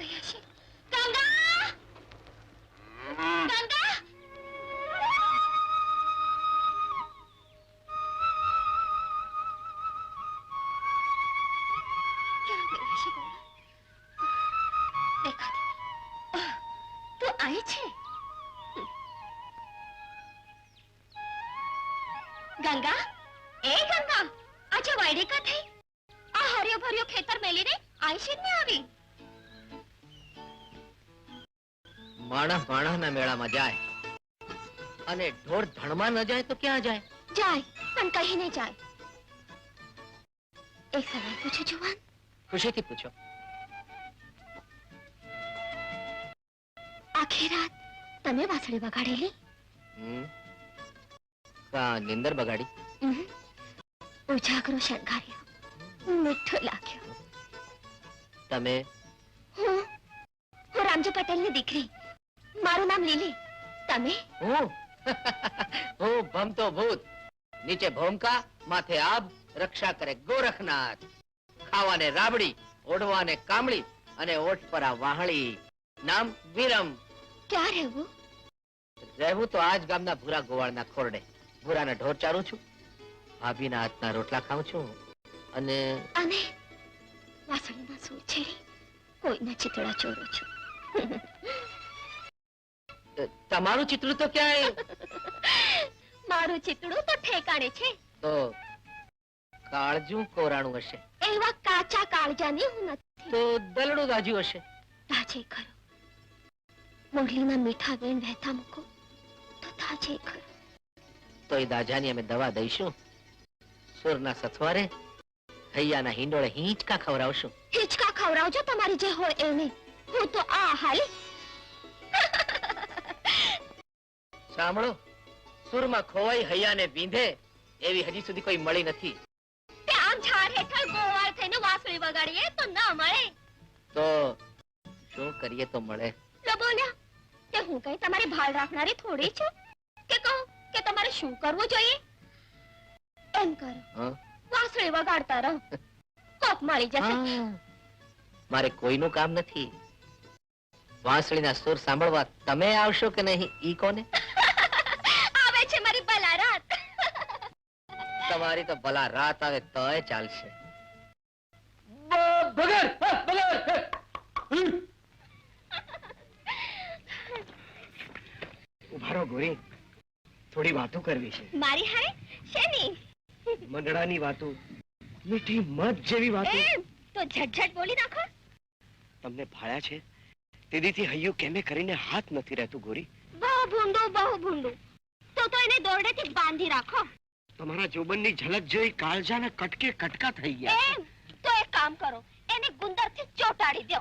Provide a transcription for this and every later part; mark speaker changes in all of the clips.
Speaker 1: ગઈ હશે? ગંગા! ગંગા! ક્યાં ગઈ હશે ગંગા? દેખાતી તું આવી છે? ગંગા, એ ગંગા, આજે વાયડી કા થઈ? આ હરિયો ભર્યો ખેતર મેલીને આઈશી ને આવી?
Speaker 2: માણસ માણસના મેળામાં જાય અને ઢોર ધણમાં ન જાય તો ક્યાં જાય?
Speaker 1: જાય પણ કહીને જાય. એક સવાલ પૂછું જુવાન?
Speaker 2: ખુશીથી પૂછો.
Speaker 1: આખી રાત તમે વાંસળી વગાડેલી?
Speaker 2: નિંદર બગાડી?
Speaker 1: ઉજાગરો શણગાર્યો, મીઠો લાગ્યો.
Speaker 2: તમે?
Speaker 1: હું રામજી પટેલની દીકરી, મારું નામ લીલી. તમે?
Speaker 2: હું ભમતો ભૂત, નીચે ભોમકા, માથે આબ, રક્ષા કરે ગોરખનાથ. ખાવાને રાબડી, ઓઢવાને કામળી અને ઓઠ પર આ વાહળી. નામ વિરમ.
Speaker 1: ક્યાં રહેવું?
Speaker 2: રહેવું તો આજ ગામના ભૂરા ગોવાળના ખોરડે. ભૂરાના ઢોર ચારું છું, ભાભીના હાથના રોટલા ખાઉં છું અને
Speaker 1: વાસળીમાં સૂર છેડી કોઈના ચિતડા ચોરું છું.
Speaker 2: તમારું ચિતડું તો ક્યાંય?
Speaker 1: મારું ચિતડું તો ઠેકાણે છે.
Speaker 2: તો કાળજું કોરાણું હશે.
Speaker 1: એવા કાચા કાળજાની હું નથી.
Speaker 2: તો દલડું ગાજ્યું હશે.
Speaker 1: તાજે ખરો. મુરલીના મીઠા વેણ વહેતા મૂકો તો તાજે ખરો.
Speaker 2: તો એ દાજાની અમે દવા દઈશું. સુરના સથવારે હૈયાના હિંડોળે હિંચકા ખવડાવશું.
Speaker 1: હિંચકા ખવડાવજો તમારી જે હોય એને. હું તો આ હાલી.
Speaker 2: સાંભળો, સુરમાં ખોવાઈ હૈયાને વિંધે એવી હજી સુધી કોઈ મળી નથી.
Speaker 1: તે આમ ઝાડ હેઠળ ગોવાળ થઈને વાંસળી વગાડીએ તો ના મળે.
Speaker 2: તો શું કરીએ તો મળે?
Speaker 1: લો બોલ્યા કે હું કઈ તમારી ભાળ રાખનારી થોડી છું કે કહું કે તમારે શું કરવું જોઈએ? એમ કરો, વાંસળી વગાડતા રહો, કોક મળી જશે.
Speaker 2: મારે કોઈનું કામ નથી. વાંસળીના સુર સાંભળવા તમે આવશો કે નહીં ઈ કોને?
Speaker 1: આવે છે મારી ભલા રાત.
Speaker 2: તમારી તો ભલા રાત આવે તોય ચાલશે.
Speaker 3: ઉભારો ગોરી, થોડી વાતો કરવી છે.
Speaker 1: મારી હારે શેની?
Speaker 3: મંડળાની વાતો, મીઠી મધ જેવી વાતો.
Speaker 1: એમ તો ઝટઝટ બોલી નાખો.
Speaker 3: તમને ભાળ્યા છે તેદીથી હૈયું કેમે કરીને હાથ નથી રહેતું ગોરી.
Speaker 1: બહુ ભૂંડું. તો એને દોરડેથી બાંધી રાખો.
Speaker 3: તમારા જોબનની ઝલક જોઈ કાળજાના કટકે કટકા થઈ ગયા.
Speaker 1: એમ તો એક કામ કરો, એને ગુંદરથી ચોટાડી દો.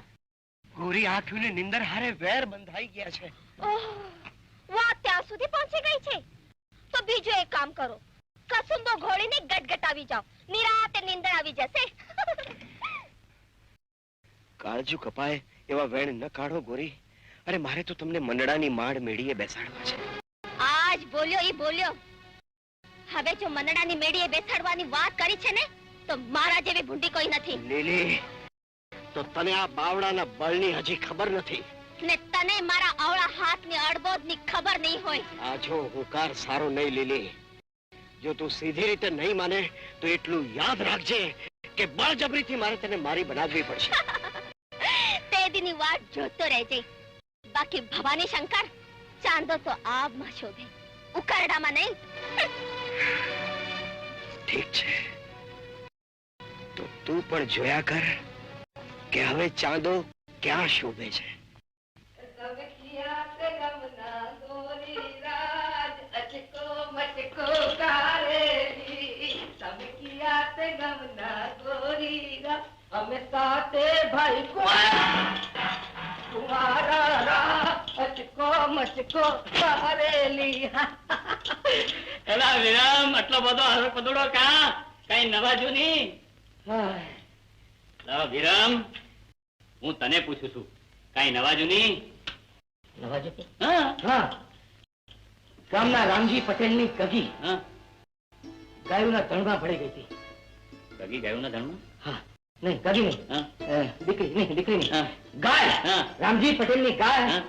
Speaker 3: ગોરી આંખને નિંદર હારે વેર બંધાઈ ગયા છે.
Speaker 1: વાત ત્યાં સુધી પહોંચી ગઈ છે. તો બીજું એક કામ કરો, કસુંબો ઘોડીને ગટગટાવી જાઓ, નિરાતે નિંદર આવી જશે.
Speaker 3: કાળજુ કપાય એવા વેણ ન કાઢો ગોરી. અરે મારે તો તમને મંડળાની માળ મેળીએ બેસાડવા છે.
Speaker 1: આજ બોલ્યો ઈ બોલ્યો. હવે જો મંડળાની મેળીએ બેસાડવાની વાત કરી છે ને તો મારા જેવી ભૂંડી કોઈ નથી.
Speaker 3: લીલી, તો તને આ બાવડાના બળની હજી ખબર નથી
Speaker 1: ને તને મારા આવળા હાથની અડબોદની ખબર નહીં હોય.
Speaker 3: આ જો હુંકાર સારો નહીં લીલી. જો તું સીધી રીતે નહીં માને તો એટલું યાદ રાખજે કે બળજબરીથી મારે તને મારી બનાવવી પડશે.
Speaker 1: તે દીની વાત જોતો રહેજે. બાકી ભવાની શંકર, ચાંદો તો આબમાં શોભે, ઉકરડામાં નહીં.
Speaker 3: ઠીક છે, તો તું પણ જોયા કર કે હવે ચાંદો ક્યાં શોભે છે.
Speaker 2: અમે સાતે ભાઈ કુમારા અચકો મચકો કરેલી.
Speaker 4: એલા વિરામ, આટલો બધો હારો પદુડો કા? કઈ નવા જૂની? વિરામ, હું તને પૂછું છું, કઈ નવા જૂની?
Speaker 2: નવા જૂની?
Speaker 4: હા,
Speaker 2: ગામના રામજી પટેલની કગી
Speaker 4: હા,
Speaker 2: ગાયોના ધણમાં પડી ગઈ હતી.
Speaker 4: કગી ગાયોના ધણમાં?
Speaker 2: હા, નહીં ગગી નહીં
Speaker 4: હા?
Speaker 2: દીકરી નહીં દીકરી નહીં
Speaker 4: હા.
Speaker 2: ગાય
Speaker 4: હા.
Speaker 2: રામજી પટેલની ગાય
Speaker 4: હા?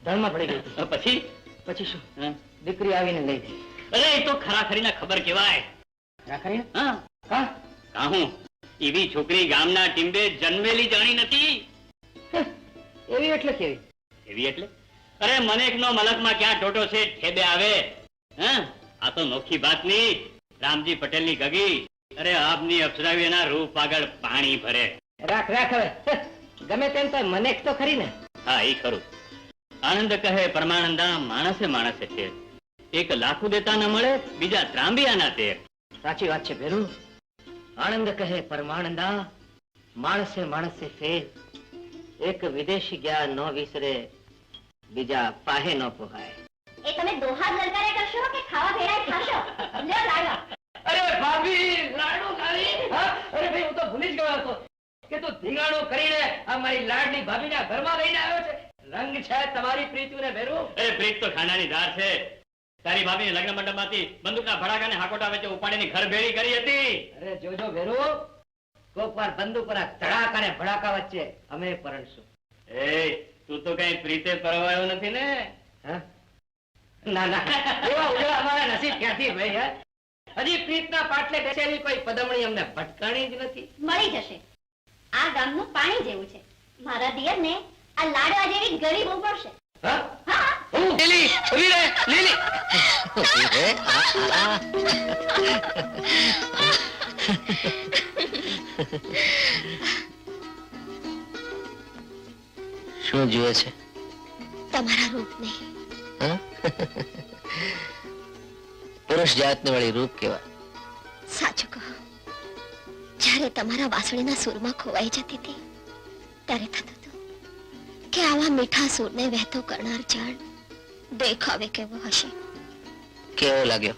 Speaker 2: ધણમાં પડી ગઈ હતી.
Speaker 4: પછી
Speaker 2: પછી શું
Speaker 4: હા?
Speaker 2: દીકરી આવીને લઈ ગઈ
Speaker 4: અરે એ તો ખરાખરીના ખબર કહેવાય.
Speaker 2: રાખરી
Speaker 4: હા
Speaker 2: હા
Speaker 4: કાહું એવી છોકરી ગામના ટીંબે જન્મેલી જાણી નથી.
Speaker 2: એવી એટલે કેવી
Speaker 4: એવી એટલે અરે મનેકનો મલકમાં ક્યાં ટોટો છે ઠેબે આવે. હા આ તો નોખી વાત ની. રામજી પટેલની ગગી અરે આપની અપ્સરાવી એના રૂપ આગળ પાણી ભરે.
Speaker 2: રાખ રાખ હવે ગમે તેમ તો મને તો ખરી ને
Speaker 4: હા એ ખરું. આનંદ કહે પરમાનંદા માણસે માણસે છે. એક લાખું દેતા ન મળે બીજા ત્રાંબિયાના તેર.
Speaker 2: સાચી વાત છે ભેરુ આનંદ કહે પરમાનંદા માણસે માણસે ફેર એક વિદેશી ગયા ન વિસરે બીજા પાહે ન પોહાય
Speaker 1: એ તમે દોહા લલકારે કરશો કે ખાવા ભેળાય ખાશો લ્યો લાડવા.
Speaker 2: અરે ભાભી લાડુ ખાલી હા? અરે ભાઈ હું તો ભૂલી જ ગયો હતો કે તું ધીંગાણું કરીને આ મારી લાડની ભાભીના ઘરમાં લઈને આવ્યો છે. રંગ છે તમારી પ્રીતિને ભેરુ
Speaker 4: અરે પ્રીત તો ખાનાની ધાર છે. તારી ભાભીને લગ્ન મંડપમાંથી બંદૂકના ભડાકાને હાકોટા વચ્ચે ઉપાડીને ઘર ભેળી કરી હતી.
Speaker 2: અરે જોજો ભેરુ કોક વાર બંદૂક પર ધડાકા ને ભડાકા વચ્ચે અમે પરણશું
Speaker 4: એ તું તો કઈ પ્રીતે પરવાયો નથી ને?
Speaker 2: હા? ના ના એવા ઉજળા અમારા નસીબ ક્યાંથી ભાઈ હે? હજી પ્રીતના પાટલે બેસેલી કોઈ પદમણી અમને ભટકાણી જ નથી.
Speaker 1: મળી જશે. આ ગામનું પાણી જેવું છે. મારા દિયરને આ લાડવા જેવી ગરીબ મળશે.
Speaker 2: હા?
Speaker 1: હા
Speaker 2: લીલી ઉભી રહે લીલી શું જુએ છે
Speaker 1: તમારા રૂપને.
Speaker 2: હા? પુરુષ જાતને વળી રૂપ કેવાય.
Speaker 1: સાચું કહો જ્યારે તમારા વાસળીના સૂરમાં ખોવાઈ જતી હતી ત્યારે થતું હતું કે આવા મીઠા સૂરને વહેતો કરનાર જળ દેખાવે કેવો હશે.
Speaker 2: કેવો લાગ્યો?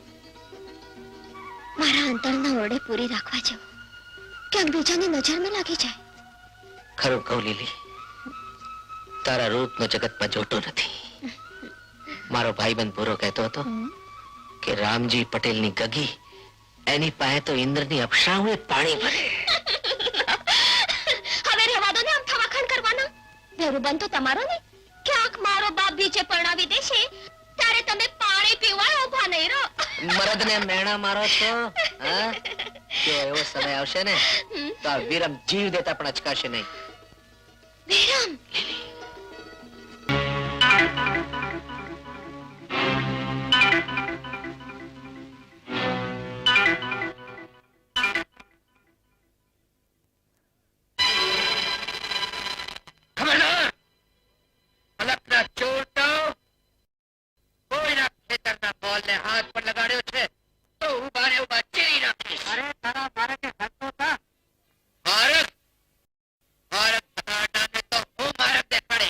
Speaker 1: મારા અંતરના ઓરડે પૂરી રાખવા જેવો ક્યાંક બીજાની નજરમાં લાગી જાય.
Speaker 2: ખરું કહું લીલી તારા રૂપનો જગતમાં જોટો નથી. મારો ભાઈબંધ ભૂરો કહેતો હતો કે રામજી પટેલની ગગી એની પાસે તો ઇન્દ્રની અપ્સરાઓએ પાણી ભરે.
Speaker 1: હવે રહેવા દો ને આમ થવાખણ કરવાના. ભેરુબંધ તો તમારો ને ક્યાંક મારો બાપ બીજે પરણાવી દેશે ત્યારે તમે પાણી પીવા ઉભા નહીં રહો.
Speaker 2: મરદને મેણા મારો છો હા? જો એવો સમય આવશે ને તો આ વિરમ જીવ દેતા પણ અચકાશે નહીં.
Speaker 1: વિરમ
Speaker 2: ખબરદાર મલકના ચોર તો કોઈના ખેતરના બોલને હાથ પર લગાડ્યો છે તો ઉભા ને ઉભા ચીરી નાખીશ. અરે તારા ભારતે હસતો થા ભારત ભારત ભગાડનારને તો હું મારક દેખાડે.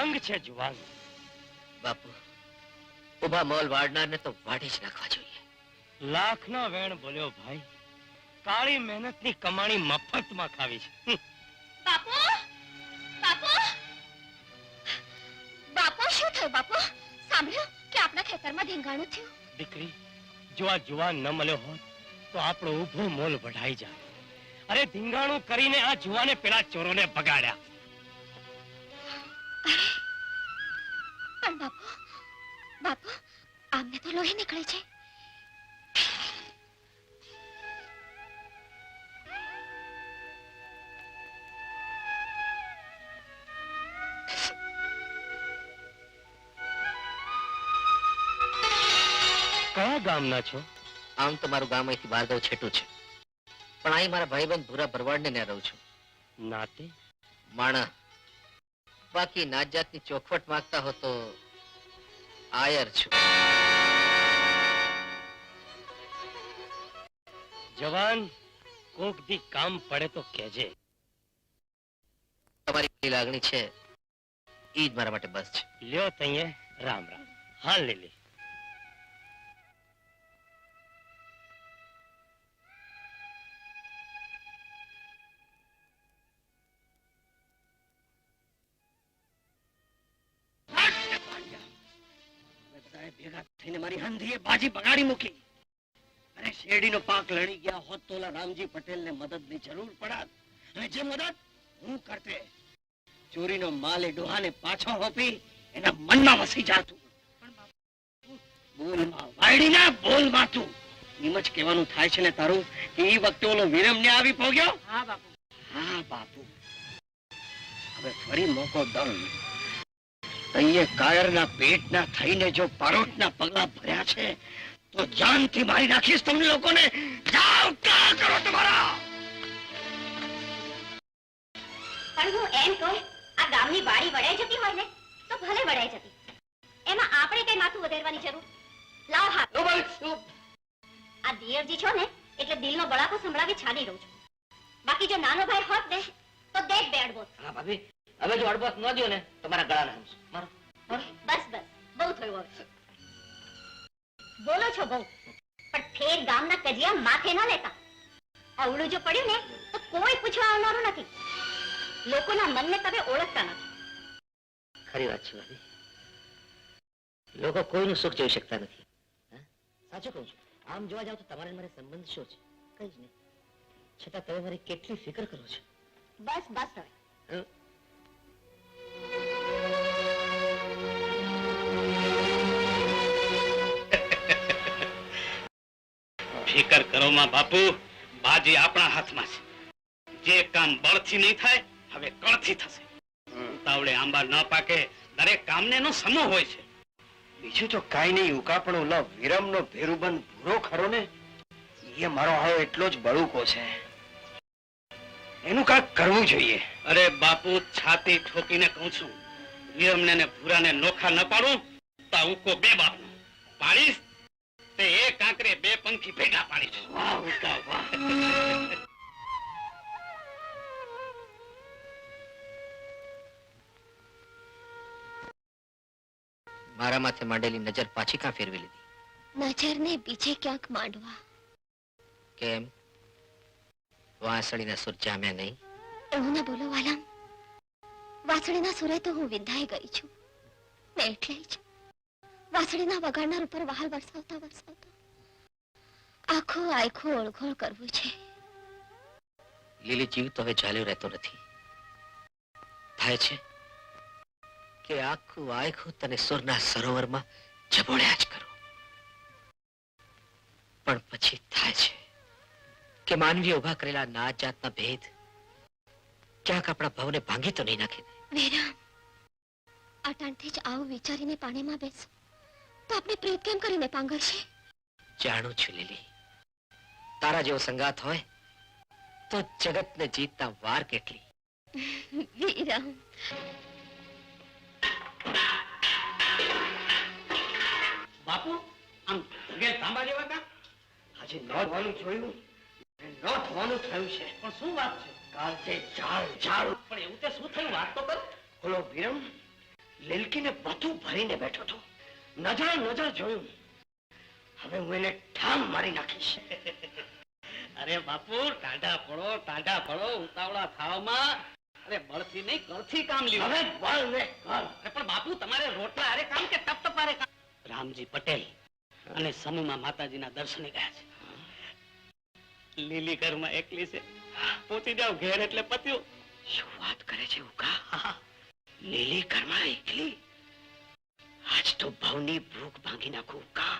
Speaker 3: રંગ છે જુવાન.
Speaker 2: બાપુ, ઉભા મોલ વાળનારને તો વાઢી જ નાખવા જોઈએ.
Speaker 3: લાખના વેણ બોલ્યો ભાઈ. કાળી મહેનતની કમાણી મફતમાં ખાવી છે.
Speaker 1: બાપુ બાપુ બાપુ શું થયું બાપુ? સાંભળ્યું કે આપણા ખેતરમાં ધીંગાણું થયું?
Speaker 3: દીકરી, જો આ જુવાન ન મળ્યો હોત તો આપણો ઊભો મોલ વઢાઈ જાય. અરે ધીંગાણું કરીને આ જુવાને પેલા ચોરોને ભગાડ્યા.
Speaker 1: પણ બાપુ બાપુ આમને તો લોહી નીકળે છે.
Speaker 3: કયા ગામના છો?
Speaker 2: આમ તો મારું ગામ અહીંથી બારગાવ છેટું છે, પણ અહીં મારા ભાઈબંધ ભૂરા ભરવાડને ત્યાં રહું છું.
Speaker 3: નાતે?
Speaker 2: માણા. બાકી નાત જાતની ચોખવટ માંગતા હો તો આયર છું.
Speaker 3: જવાન, કોક દી કામ પડે તો કહેજે.
Speaker 2: તમારી લાગણી છે ઈ જ મારા માટે બસ છે.
Speaker 3: લ્યો તઈએ રામ રામ. હાલ લીલી. ભેગા થઈને મારી હંધીએ બાજી બગાડી મૂકી. અરે શેરડીનો પાક લણી ગયા હોત તો ઓલા રામજી પટેલને મદદની જરૂર પડત. અને જે મદદ હું કરતે, ચોરીનો માલ એ ડોહાને પાછો હોપી એના મનમાં વસી જાતું. બોલમાં વાયડીના બોલમાં તું એમ જ કહેવાનું થાય છે ને તારું કે એ વખતે ઓલો વિરમને આવી પહોંચ્યો. હા બાપુ. હા બાપુ, હવે ફરી મોકો દઉં. અહીંયા કાયરના પેટના થઈને જો પરોઠના પગલા ભર્યા છે તો જાનથી મારી નાખીશ તમને લોકોને. જાઓ, ક્યાં કરો તમારા?
Speaker 1: પણ હું એમ કહું, આ ગામની વાડી વડાઈ જતી હોય ને તો ભલે વડાઈ જતી, એમાં આપણે કઈ માથું વધારવાની જરૂર? લાવ હાથ. આ દિયરજી છો ને એટલે દિલનો બળાકો સંભળાવી છાડી રહું છું. બાકી જો નાનો ભાઈ હોત ને તો દેખ બે અડબોસ.
Speaker 2: હા ભાભી, હવે જો અડબોસ ન દ્યો ને તમારા ગળાને હમશું. મારો
Speaker 1: બસ બસ, બહુ થયું હવે. બોલો છો બહુ, પણ ફેર ગામના કજિયા માથે ન લેતા. અવળું જો પડ્યું ને તો કોઈ પૂછવા આવનારું નથી. લોકોના મનને તમે ઓળખતા નથી.
Speaker 2: ખરી વાત છે ભાભી. લોકો કોઈનું સુખ જોઈ શકતા નથી. સાચું કહું છું. આમ જોવા જાવ તો તમારે મારે સંબંધ શું છે? કઈ જ નહીં. છતાં તમે મારી કેટલી ફિકર કરો છો.
Speaker 1: બસ બસ હવે.
Speaker 4: ફિકર કરો માં બાપુ, બાજી આપણા હાથમાં છે. જે કામ બળથી નહીં થાય હવે કળથી થશે. ઉતાવળે આંબા ન પાકે. દરેક કામને નો સમય હોય છે.
Speaker 3: બીજું તો કાઈ નહીં ઉકા, પણ ઓલા વિરમનો ભેરુબંધ ભૂરો ખરો ને એ મારો હાવ એટલો જ બળુકો છે. એનું કાંઈક કરવું જોઈએ.
Speaker 4: અરે બાપુ, છાતી ઠોકીને કહું છું, વિરમને ને ભૂરાને નોખા ન પાડું તો ઉકો બે બાપનો પાડીશ તે એક આંકરે બે પંખી ભેગા પાડીશ.
Speaker 3: વાહ ઉકા વાહ.
Speaker 2: મારા માથે માંડેલી નજર પાછી કાં ફેરવી લીધી?
Speaker 1: નજરને બીજે ક્યાંક માંડવા.
Speaker 2: કેમ? વાંસળીના સુર જામ્યા નહીં?
Speaker 1: એવું ના બોલો વાલમ. વાંસળીના સુરે તો હું વિંધાઈ ગઈ છું ને એટલે જ વાંસળીના વગાડનાર ઉપર વહાલ વરસાવતા વરસાવતા આખું આખું ઓળઘોળ કરવું છે.
Speaker 2: લીલી જીવ તો હવે ચાલ્યો રહેતો નથી. થાય છે કે આખું આખું તને સુરના સરોવરમાં જબોળ્યા જ કરો. પણ પછી થાય છે કે માનવીએ ઉભા કરેલા નાત જાતના ભેદ ક્યાંક આપણા ભાવને ભાંગી તો નહીં નાખે.
Speaker 1: વેરા, અટાણથી જ આવું વિચારીને પાણીમાં બેસો તો આપણે પ્રેત કેમ કરીને પાંગળશે?
Speaker 2: જાણું છું લીલી, તારા જેવો સંગાત હોય તો જગતને જીતતા વાર કેટલી.
Speaker 1: વીરા,
Speaker 4: બાપુ, આમ ઘેર તાંબા જેવા કા?
Speaker 3: આજે ન થવાનું જોયું ન થવાનું થયું છે.
Speaker 4: પણ શું વાત છે?
Speaker 3: કાલથી ઝાડ ઝાડ.
Speaker 4: પણ એવું તે શું થયું? વાત તો કરો.
Speaker 3: ઓલો વિરમ લેલકીને બધું ભરીને બેઠો હતો. નજર જોયું. હવે હું એને ઠામ મારી નાખીશ.
Speaker 4: અરે બાપુ ટાઢા પડો ઉતાવળા થાવમાં. અરે બળથી નહીં કળથી કામ લ્યો.
Speaker 3: હવે બળ ને કળ.
Speaker 4: અરે પણ બાપુ તમારે રોટલા હારે કામ કે ટપ ટપ હારે કામ? રામજી પટેલ અને સમૂહમાં માતાજીના દર્શને ગયા છે. લીલી ઘરમાં એકલી છે. પહોંચી જાવ ઘેર એટલે પત્યું.
Speaker 3: શું વાત કરે છે ઉકા? લીલી ઘરમાં એકલી? આજ તો ભાવની ભૂખ ભાંગી નાખું ઉકા.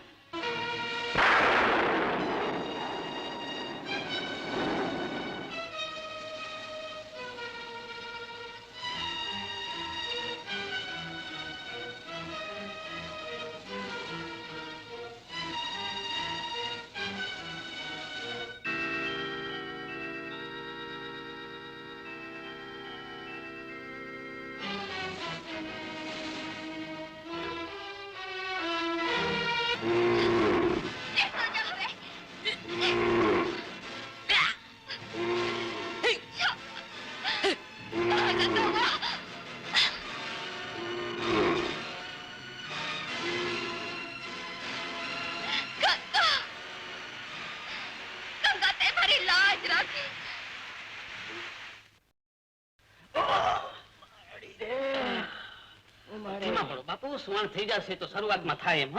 Speaker 4: ધીમા પડો બાપુ, સુવાણ થઈ જશે તો શરૂઆતમાં થાય એમ.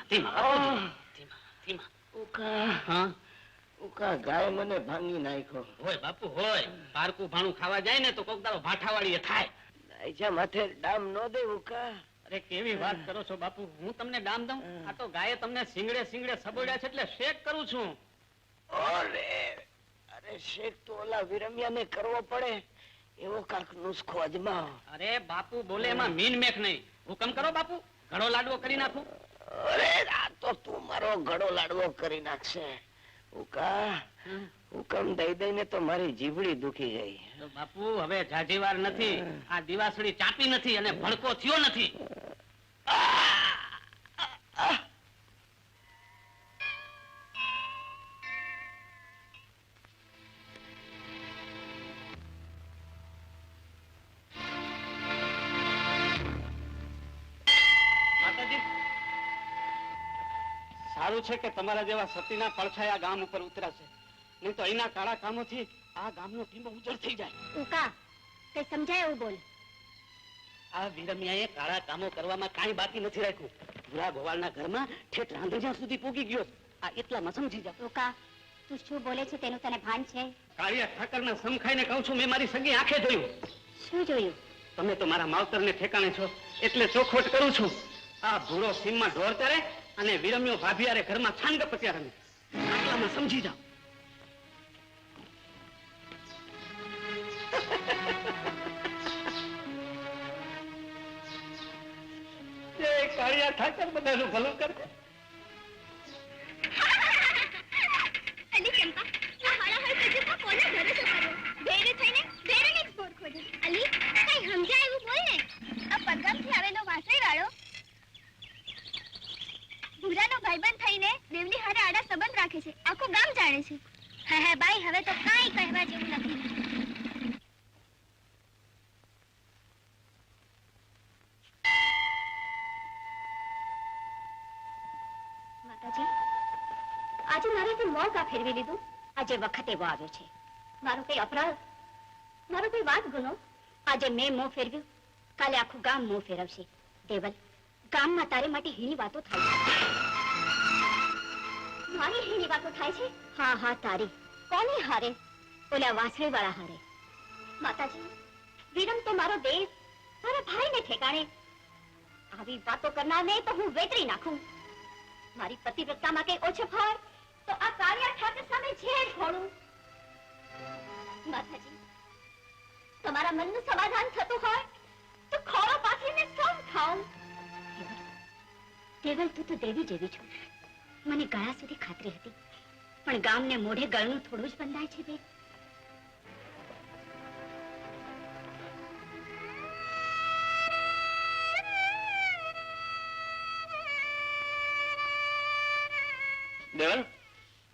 Speaker 4: ધીમા
Speaker 3: ઉકા ઉકા ગાય મને ભાંગી નાખ્યો.
Speaker 4: હોય બાપુ હોય. પારકું ભાણું ખાવા જાય ને તો કોક દાડો ભાઠાવાળી થાય.
Speaker 3: નાઈજા માથે ડામ નો દે ઉકા.
Speaker 4: અરે કેવી વાત કરો છો બાપુ, હું તમને ડામ દઉં? આ તો ગાયે તમને સિંગડે સબોડ્યા છે એટલે શેક કરું છું.
Speaker 3: અરે શેક તો ઓલા વિરમ્યાને કરવો પડે એવો કાંક નુસ્ખો અજમાવો.
Speaker 4: અરે બાપુ બોલે એમાં મીન મેખ નહીં. હુકમ કરો બાપુ, ઘણો લાડવો કરી નાખું.
Speaker 3: અરે આ તો તું મારો ઘડો લાડવો કરી નાખશે ઉકા. હુકમ દઈ દઈને તો મારી જીભડી દુખી ગઈ.
Speaker 4: તો બાપુ હવે જાજી વાર નથી. આ દિવાસળી ચાપી નથી અને ભડકો થયો નથી. માતાજી, સારું છે કે તમારા જેવા સતીના પડછાયા ગામ ઉપર ઉતરાશે, નહીં તો અહીંના કાળા કામોથી આ ગામનો ટીંબો ઉજળ થઈ જાય.
Speaker 1: ઉકા કઈ સમજાય એવું બોલ.
Speaker 4: આ વિરમિયાએ કાળા કામો કરવામાં કાંઈ બાકી નથી રાખ્યું. ભૂરા ગોવાળના ઘરમાં ઠેઠ રાંધણિયા સુધી પૂગી ગયો. આ એટલામાં સમજી જાવ.
Speaker 1: ઉકા તું શું બોલે છે તેનું તને ભાન છે?
Speaker 4: કાળિયા ઠાકરના સમ ખાઈને કહું છું, મેં મારી સગી આંખે જોયું.
Speaker 1: શું જોયું?
Speaker 4: તમે તો મારા માવતરને ઠેકાણે છો એટલે ચોખવટ કરું છું. આ ભૂરો સીમમાં ઢોર કરે અને વિરમ્યો ભાભિયારે ઘરમાં છાંગ પત્યા રમે. આટલામાં સમજી જાવ. કાળિયા ઠાકર બધાનું ભલું કરે.
Speaker 1: અલી ચંપા આ હાડા હોય પછી તો કોને ભરોસો કર્યો? ભેરે થઈને ભેરેને જ બોર ખોજે. અલી કઈ સમજાય એવું બોલ ને. આ પરગામથી આવેલો વાસળી વાળો ભૂરાનો ભાઈબંધ થઈને દેવની હારે આડા સંબંધ રાખે છે. આખું ગામ જાણે છે. હે બાઈ હવે તો કાંઈ કહેવા જેવું નથી. માતાજી આજે મારાથી મોં કા ફેરવી લીધું? આજે વખત એવો આવ્યો છે. મારો કઈ અપરાધ, મારો કઈ વાત ગુનો? આજે મેં મોં ફેરવ્યું, કાલે આખું ગામ મોં ફેરવશે. દેવલ, ગામમાં તારે માટે હીણી વાતો થાય છે. મારી હીણી વાતો થાય છે? હા હા તારી. કોની હારે? ઓલા વાસળી વાળા હારે. માતાજી, વિરમ તો મારો દેશ, મારા ભાઈને ઠેકાણે. આવી વાતો કરનારને તો હું વેતરી નાખું. મારી પતિવ્રતામાં કઈ ઓછો ફાર તો આ કાળિયા ઠાકર સામે ઝેર ઘોડું. માતાજી, તમારા મનનું સમાધાન થતું હોય તો ખોળો પાથરીને સૌ ખાઓ. કેવલ તું તો દેવી જેવી છું. મને ગળા સુધી ખાતરી હતી, પણ ગામને મોઢે ગળનું થોડું જ બંધાય છે બે.
Speaker 4: દેવલ,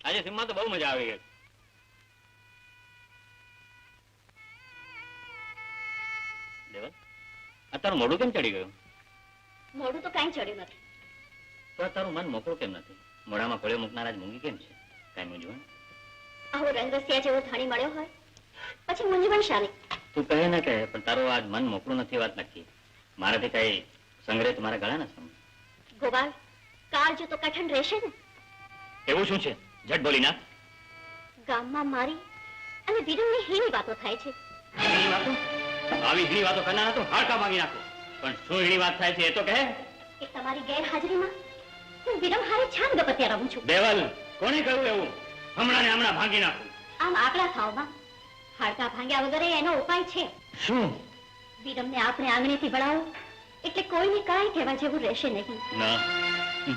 Speaker 4: આજે સીમમાં તો બહુ મજા આવી ગઈ. દેવલ, આ તારું મોઢું કેમ ચડી ગયું?
Speaker 1: મોઢું તો કાંઈ ચડ્યું નથી.
Speaker 4: તો આ તારું મન મોકળું કેમ નથી? મોઢામાં ફળ્યો મૂકનારા જ મૂંગી કેમ છે? કાંઈ મૂંઝવણ?
Speaker 1: આવો રંગરસિયા જેવો ધણી મળ્યો હોય પછી મૂંઝવણ શાની?
Speaker 4: તું કહે ને કહે, પણ તારું આજ મન મોકળું નથી, વાત નક્કી. મારાથી કઈ સંગ્રહ તમારા ગળા ના સમજ.
Speaker 1: ગોપાલ, કાળજો તો કઠણ રહેશે ને?
Speaker 4: એવું શું છે? ઝટ બોલી નાખ.
Speaker 1: ગામમાં મારી અને વિરમની હીની વાતો થાય છે.
Speaker 4: હીની વાતો? આવી હીની વાતો કરનારા તો હાડકા ભાંગી નાખો. પણ શું હીની વાત થાય છે એ તો કહે.
Speaker 1: કે તમારી ગેરહાજરીમાં હું વિરમ હારે છાન ગપત્યા રહું છું.
Speaker 4: દેવલ, કોણે કહ્યું એવું? હમણાં ને હમણાં ભાંગી નાખું.
Speaker 1: આમ આકડા થાવમાં હાડકા ભાંગ્યા વગર એનો ઉપાય છે.
Speaker 4: શું?
Speaker 1: વિરમને આપણે આંગણેથી ભણાવો એટલે કોઈને કાંઈ કહેવા જેવું રહેશે નહીં.
Speaker 4: ના,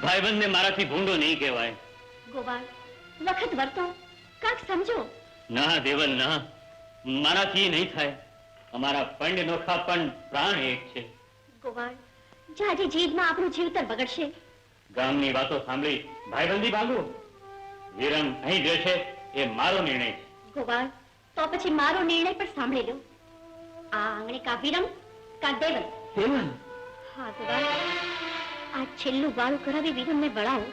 Speaker 4: ભાઈબંધને મારાથી ભૂંડો નહીં કહેવાય.
Speaker 1: ગોપાલ, વખત વર્તો, કાંક સમજો.
Speaker 4: ના દેવલ ના, મારાથી નહીં થાય. અમારા પંડ નોખા પણ પ્રાણ એક છે.
Speaker 1: ગોપાલ, જાજી જીદમાં આપણું જીવતર બગડશે.
Speaker 4: ગામની વાતો સાંભળી ભાઈબંધી ભાગું? વિરમ અહીં રહેશે એ મારો નિર્ણય છે.
Speaker 1: ગોપાલ, તો પછી મારો નિર્ણય પણ સાંભળી લો. આ આંગણે કા વિરમ કા દેવલ.
Speaker 4: દેવલ?
Speaker 1: હા ગોપાલ, આ છેલ્લું વાળું કરાવી વિરમને બળાવો.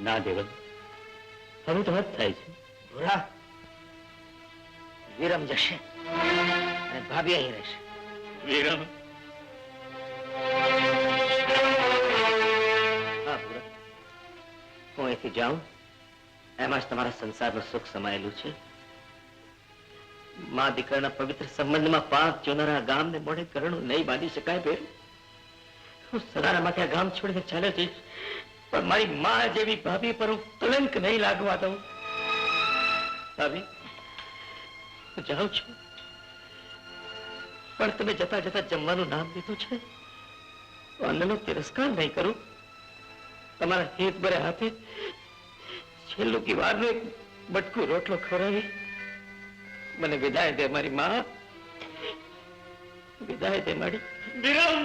Speaker 4: ના દેવલ, હવે તો હદ થાય છે.
Speaker 2: ભોળા, વિરમ જશે અને ભાભી અહીં રહેશે.
Speaker 4: વિરમ?
Speaker 2: હા ભોળા, હું અહીંથી જાઉં એમાં જ તમારા સંસારનું સુખ સમાયેલું છે. મા દીકરાના પવિત્ર સંબંધમાં પાપ જોનારા ગામને મોઢે કરણું નહીં બાંધી શકાય. બેન, હું સદાના માટે આ ગામ છોડીને ચાલ્યો જઈશ, પણ મારી મા જેવી ભાભી પર હું કલંક નહીં લાગવા દઉં. ભાભી, હું જાઉં છું, પણ તમે જતા જતા જમવાનું નામ લીધું છે, અન્નનો તિરસ્કાર નહીં કરું. તમારા હેત ભરે હાથે છેલ્લું કી વારનું એક બટકું રોટલો ખવડાવી મને વિદાય દે મારી માં. વિદાય દે મારી.
Speaker 4: વિરમ!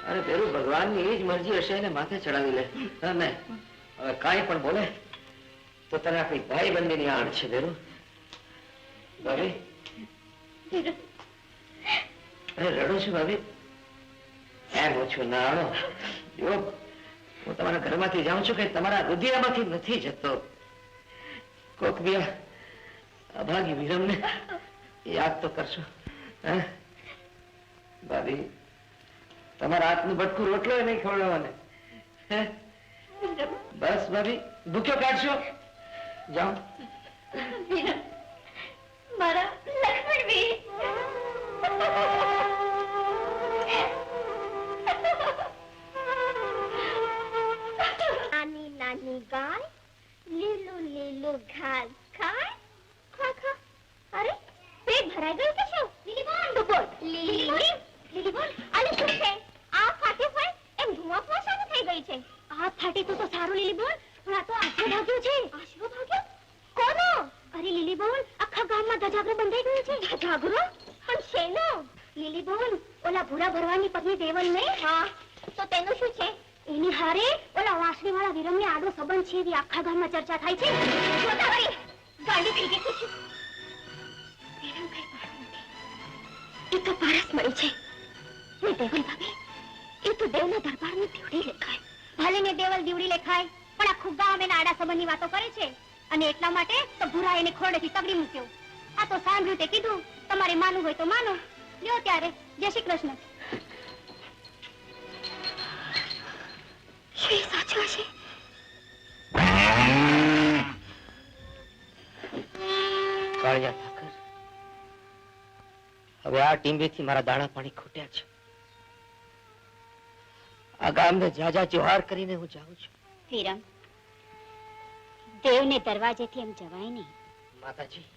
Speaker 2: અરે બેરું, ભગવાનની એ જ મરજી હશે એને માથે ચડાવી લે. તમે હવે કાંઈ પણ બોલે તો તને આપણી ભાઈ બંધીની આણ છે. બેરું, ભાભી, અરે રડો છું ભાભી? એમ ઓછું ના રડો. જો હું તમારા ઘરમાંથી જાઉં છું કે તમારા રુધિરામાંથી નથી જતો. કોક બી અભાગી વિરમને યાદ તો કરશો. ભાભી, તમારા હાથનું બટકું રોટલો નહીં ખવડાવવાને. બસ ભાભી, ભૂખ્યો કાઢશો. જાઓ.
Speaker 1: મારા લક્ષ્મણભાઈ. નાની નાની ગાય લીલું લીલું ઘાસ ખાય. ખા ખા. અરે, પેટ ભરાઈ ગયું કે શું? લીલી બોલ તો બોલ. લીલી બોલ. આલે શું છે? આ ફાટી હોય એમ ધુઆ પોસાની થઈ ગઈ છે. આ ફાટી તો સારું લીલી બોલ, પણ આ તો આશરો ભાગ્યો છે. આશરો ભાગ્યો? કોનો? અરે લીલી બોલ, આખા ગામમાં ધજાગરો બંધાઈ ગયો છે. ધજાગરો? પણ શેનો? લીલી બોલ, ઓલા ભૂરા ભરવાની પત્ની દેવલ નહીં? હા, તો તેનું શું છે? એની હારે ઓલા વાસણી વાળા વિરમને આડો સંબંધ છે એવી આખા ગામમાં ચર્ચા થાય છે. જોતા વળી ગાંડી થઈ ગઈ છે. વિરમ કઈ પાડું નથી, એ તો પારસ મળી છે. ને દેવલ ભાભી, એ તો દેવના દરબારની દીવડી લેખાય. ભલે ને દેવલ દીવડી લેખાય, પણ આખું ગામ એના આડા સંબંધની વાતો કરે છે. અને એટલા માટે તો ભૂરા એને ખોડેથી તગડી મૂક્યો. આ તો સાંભળ્યું તે કીધું, તમારે માનવું હોય તો માનો. લ્યો ત્યારે, જય શ્રી કૃષ્ણ. શું સાચું હશે?
Speaker 2: કાળિયા ઠાકર, હવે આ ટીંબેથી મારા દાણા પાણી ખૂટ્યા છે. આ ગામને જાજા જોહાર કરીને હું જાઉં છું.
Speaker 1: વિરમ, દેવને દરવાજેથી એમ જવાય નહીં.
Speaker 2: માતાજી,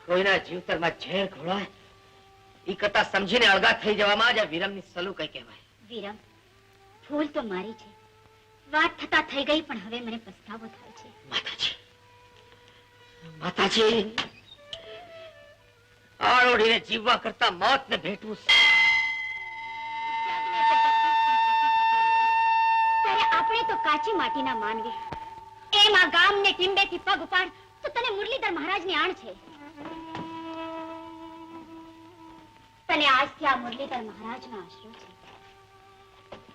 Speaker 2: કોઈના જીવતરમાં ઝેર ઘોળાય ઈ કરતા સમજીને અળગા થઈ જવામાં જ આ વિરમની સલુ કઈ કહેવાય.
Speaker 1: વિરમ, ભૂલ તો મારી છે. વાત થતા થઈ ગઈ, પણ હવે મને પસ્તાવો થાય છે.
Speaker 2: માતાજી, માતાજી, આળોડીને જીવવા કરતા મોતને ભેટવું.
Speaker 1: ત્યારે આપણે તો કાચી માટીના માનવી. એમ આ ગામને ટીંબેથી પગ ઉપાડ તો તને મુરલીધર મહારાજની આણ છે. અને આજથી આ મુરલીધર મહારાજનો આશરો છે.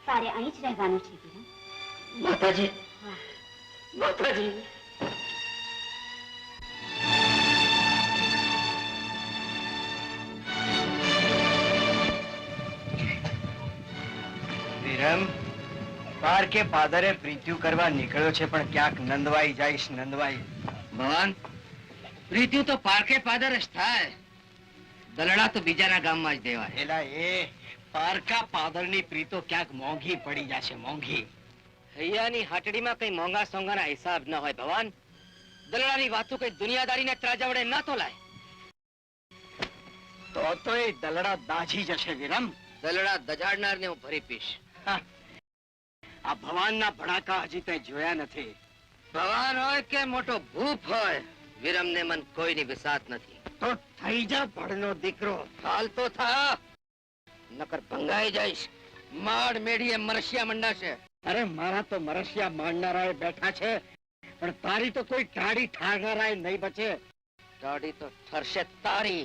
Speaker 1: તારે અહીં જ રહેવાનું છે વિરમ.
Speaker 3: માતાજી,
Speaker 1: હા.
Speaker 3: માતાજી.
Speaker 5: વિરમ, પાર કે પાદરે પ્રીત્યુ કરવા નીકળ્યો છે, પણ ક્યાંક નંદવાઈ જઈશ, નંદવાઈ.
Speaker 2: ભગવાન, પ્રીત્યુ તો પારકે પાદર જ થાય. દલડા તો બીજાના ગામમાં જ દેવાય.
Speaker 5: એલા એ પારકા પાદરની પ્રીતો ક્યાંક મોંઘી પડી જશે, મોંઘી.
Speaker 2: હૈયાની હાટડીમાં કઈ મોંઘા સોંઘાના હિસાબ ન હોય ભગવાન. દલડાની વાતો કઈ દુનિયાદારીને ત્રાજા વડે ન તોલાય.
Speaker 5: તો એ દલડા દાઝી જશે વિરમ.
Speaker 2: દલડા દજાડનારને હું ભરી પીશ.
Speaker 5: આ ભવાનના ભડાકા હજી તે જોયા નથી.
Speaker 2: ભગવાન હોય કે મોટો ભૂપ હોય, વિરમને મન કોઈની વિસાત નથી.
Speaker 5: તો થઈ જા ભડનો દીકરો.
Speaker 2: હાલ તો થા, નકર ભંગાઈ જઈશ. માડ મેડીએ મરસિયા મંડાશે.
Speaker 5: અરે મારા તો મરસિયા માંડનારાએ બેઠા છે, પણ તારી તો કોઈ ટાળી ઠારનારાએ નહીં બચે.
Speaker 2: દાઢી તો ઠરશે તારી.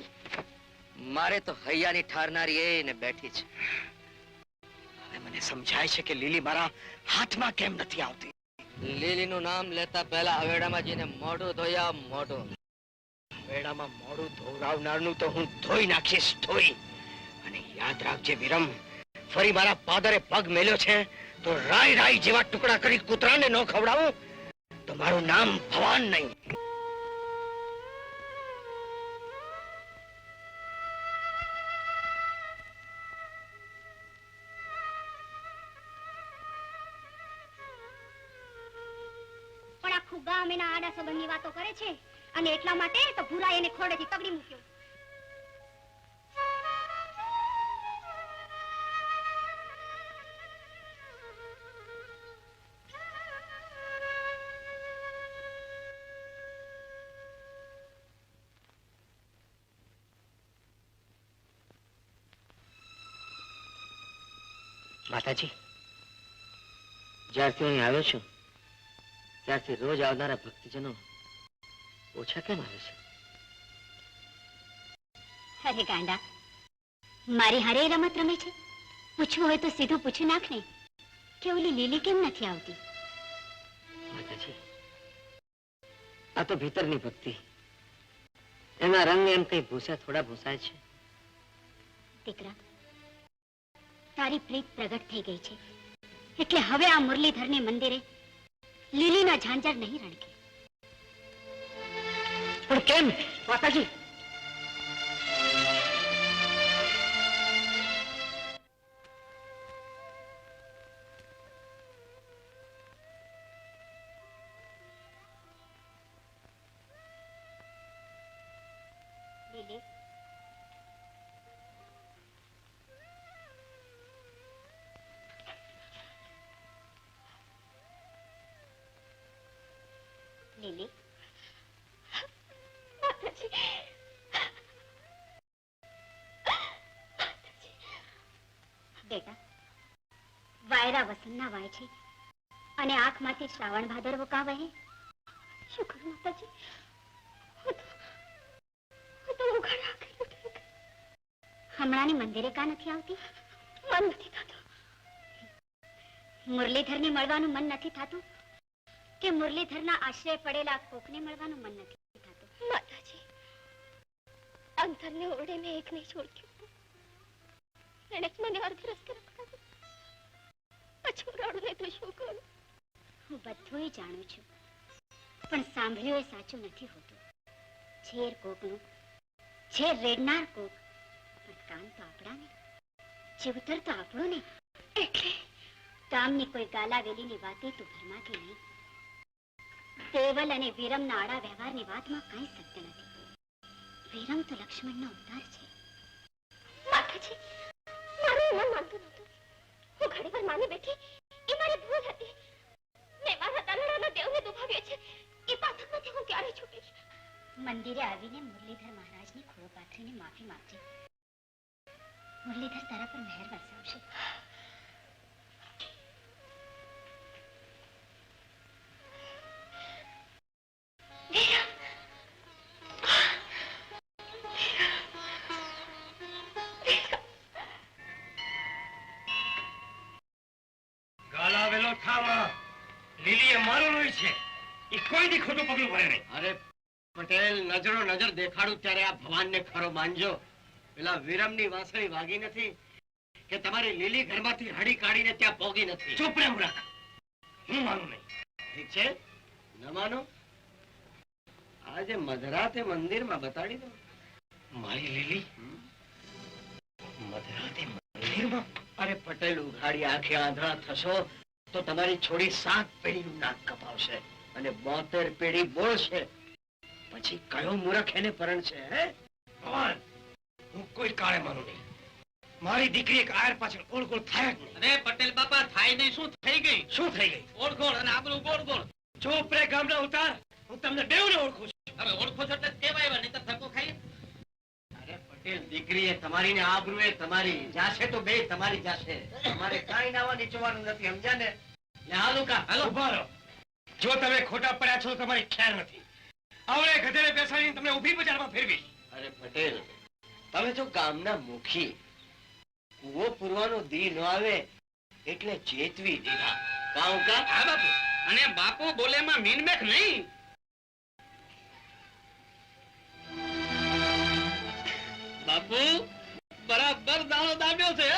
Speaker 2: મારે તો હૈયાની ઠારનારી એને બેઠી છે.
Speaker 5: હવે મને સમજાય છે કે લીલી મારા હાથમાં કેમ નથી આવતી.
Speaker 2: લીલીનું નામ લેતા પહેલા હવેડામાં જઈને મોઢું ધોયા, મોઢું.
Speaker 5: વેડામાં મોડું ધોવરાવનારનું તો હું ધોઈ નાખીશ, ધોઈ. અને યાદ રાખજે વિરમ, ફરી મારા પાદરે પગ મેલ્યો છે તો રાય રાય જેવા ટુકડા કરી કૂતરાને ન ખવડાવું તો મારું નામ ભવાન નહીં.
Speaker 1: પણ આખું ગામ એના આડા સંબંધની વાતો કરે છે, અને એટલા માટે તો ભૂરા એને ખોડેથી તગડી મૂક્યો.
Speaker 2: માતાજી, જ્યારથી અહીં આવ્યો છું ત્યારથી રોજ આવનારા ભક્તજનો ઓછા કેમ આવે છે?
Speaker 1: અરે ગાંડા, મારી હારે રમત રમે છે. પૂછવું હોય તો સીધું પૂછી નાખ ને કે ઓલી લીલી કેમ નથી આવતી.
Speaker 2: માતાજી, આ તો ભીતરની ભક્તિ. એના રંગ એમ કઈ ભૂસા થોડા ભૂસાય છે.
Speaker 1: દીકરા, તારી પ્રીત પ્રગટ થઈ ગઈ છે, એટલે હવે આ મુરલીધરને મંદિરે લીલીના ઝાંઝર નહીં રણકે.
Speaker 2: પણ કેમ માતાજી?
Speaker 1: લીલી, લીલી, બેટા, વાયરા વસંતના વાય છે અને આંખમાંથી શ્રાવણ ભાદરવો કાં વહે. શું કરું માતાજી, હું તો ઉઘાડ રાખેલું થઈ ગઈ. હમણાંની મંદિરે કાં નથી આવતી? મન નથી થતું. મુરલીધરને મળવાનું મન નથી થતું કે મુરલીધરના આશ્રય પડેલા કોકને મળવાનું મન નથી થતું? માતાજી, અંતરને ઓરડે મેં એકને છોડ્યું, એણે જ મને અર્ધ રસ્તે રખડાવ્યો. પછી રડું ને તો શું કરું? હું બધુંય જાણું છું, પણ સાંભળ્યું એ સાચું નથી હોતું. ઝેર કોકનું, ઝેર રેડનાર કોક, પણ કામ તો આપણા ને, જીવતર તો આપણો ને. એટલે ગામની કોઈ ગાલાવેલીની વાતે તું ભરમાતી નહીં. દેવલ અને વિરમના આડા વ્યવહારની વાતમાં કંઈ સત્ય નથી. વિરમ તો લક્ષ્મણનો અવતાર છે. માતાજી, મારું મન માનતું નહોતું. હું ઘણીવાર માની બેઠી, એ મારી ભૂલ હતી. મેં મારા દલડાના દેવને દુભાવ્યો છે. એ પાથકમાંથી હું ક્યારે છૂટીશ? મંદિરે આવીને મુરલીધર મહારાજની ખોળો પાથરીને માફી માંગજે. મુરલીધર તારા પર મહેર વરસાવશે.
Speaker 5: લીલી એ મારો લોહી છે. એ કોઈ દી ખોટું પગલું ભરે નહીં.
Speaker 3: અરે પટેલ, નજરો નજર દેખાડું ત્યારે આ ભગવાનને ખરો માનજો. પેલા વિરમની વાંસળી વાગી નથી કે તમારી લીલી ઘરમાંથી હડી કાઢીને ત્યાં પોગી નથી.
Speaker 5: ચૂપ રે મૂર્ખ. હું માનું નહીં.
Speaker 3: ઠીક છે, ન માનો. આજે મધરાતે મંદિરમાં બતાડી દો.
Speaker 5: મારી લીલી મધરાતે મંદિરમાં?
Speaker 3: અરે પટેલ, ઉઘાડી આંખે આંધળા થશો તો તમારી છોડી 7 પેઢીનું નાક કપાવશે અને 72 પેઢી બોલશે. પછી કયો મૂર્ખ એને પરણશે? હે
Speaker 5: ભગવાન, હું કોઈ કાળે માનું નહીં. મારી દીકરી એક આયર પાછળ ઓળગોળ થાય જ નહીં.
Speaker 4: અરે પટેલ બાપા, થાય નહીં શું થઈ ગઈ?
Speaker 5: શું થઈ ગઈ?
Speaker 4: ઓળખોળ અને આબરૂ ગોળ ગોળ.
Speaker 5: ચૂપ રે ગામના ઉતાર. હું તમને બેવને ઓળખું છું.
Speaker 4: હવે ઓળખો છો એટલે કેવાય નહીં તો ધક્કો ખાઈએ.
Speaker 3: અરે પટેલ, દીકરી એ તમારી ને આબરૂ એ તમારી. જાશે તો બે તમારી જાશે. તમારે કાંઈ નાવા નીચવાનું નથી, સમજ્યા ને? લે હાલો કા, હાલો.
Speaker 5: ઉભા રહો. જો તમે ખોટા પડ્યા છો તો તમારી ખેર નથી. આવડે ગધેડે બેસાડીને તમને ઊભી બજારમાં ફેરવી.
Speaker 3: અરે પટેલ, તમે તો ગામના મુખી. કૂવો પૂરવાનો દી ન આવે એટલે ચેતવી દીધા. કાઉ કા?
Speaker 4: હા બાપુ. અને બાપુ બોલેમાં મીનમેખ નહીં. બાપુ બરાબર દાણો દાબ્યો છે.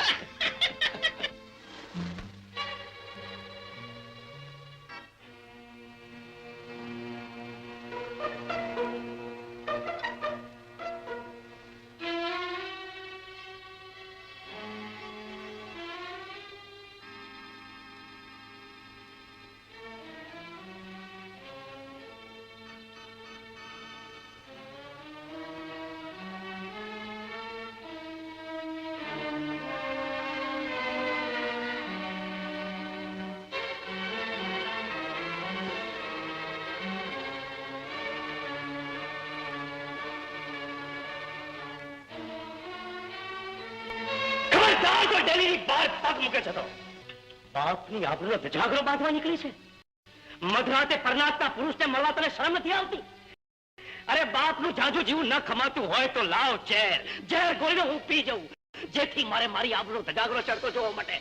Speaker 5: ખબરદાર, કોઈ ડેલીની બહાર પગ મૂકે છે તો બાપની આબરૂનો ધજાગરો બાંધવા નીકળી છે. મધરાતે પરનાતના પુરુષને મળવા તને શરમ નથી આવતી? અરે બાપનું જાજુ જીવું ન ખમાતું હોય તો લાવ ઝેર. ઝેર ગોળીને હું પી જઉં, જેથી મારે મારી આબરૂનો ધજાગરો ચડતો જોવા માટે.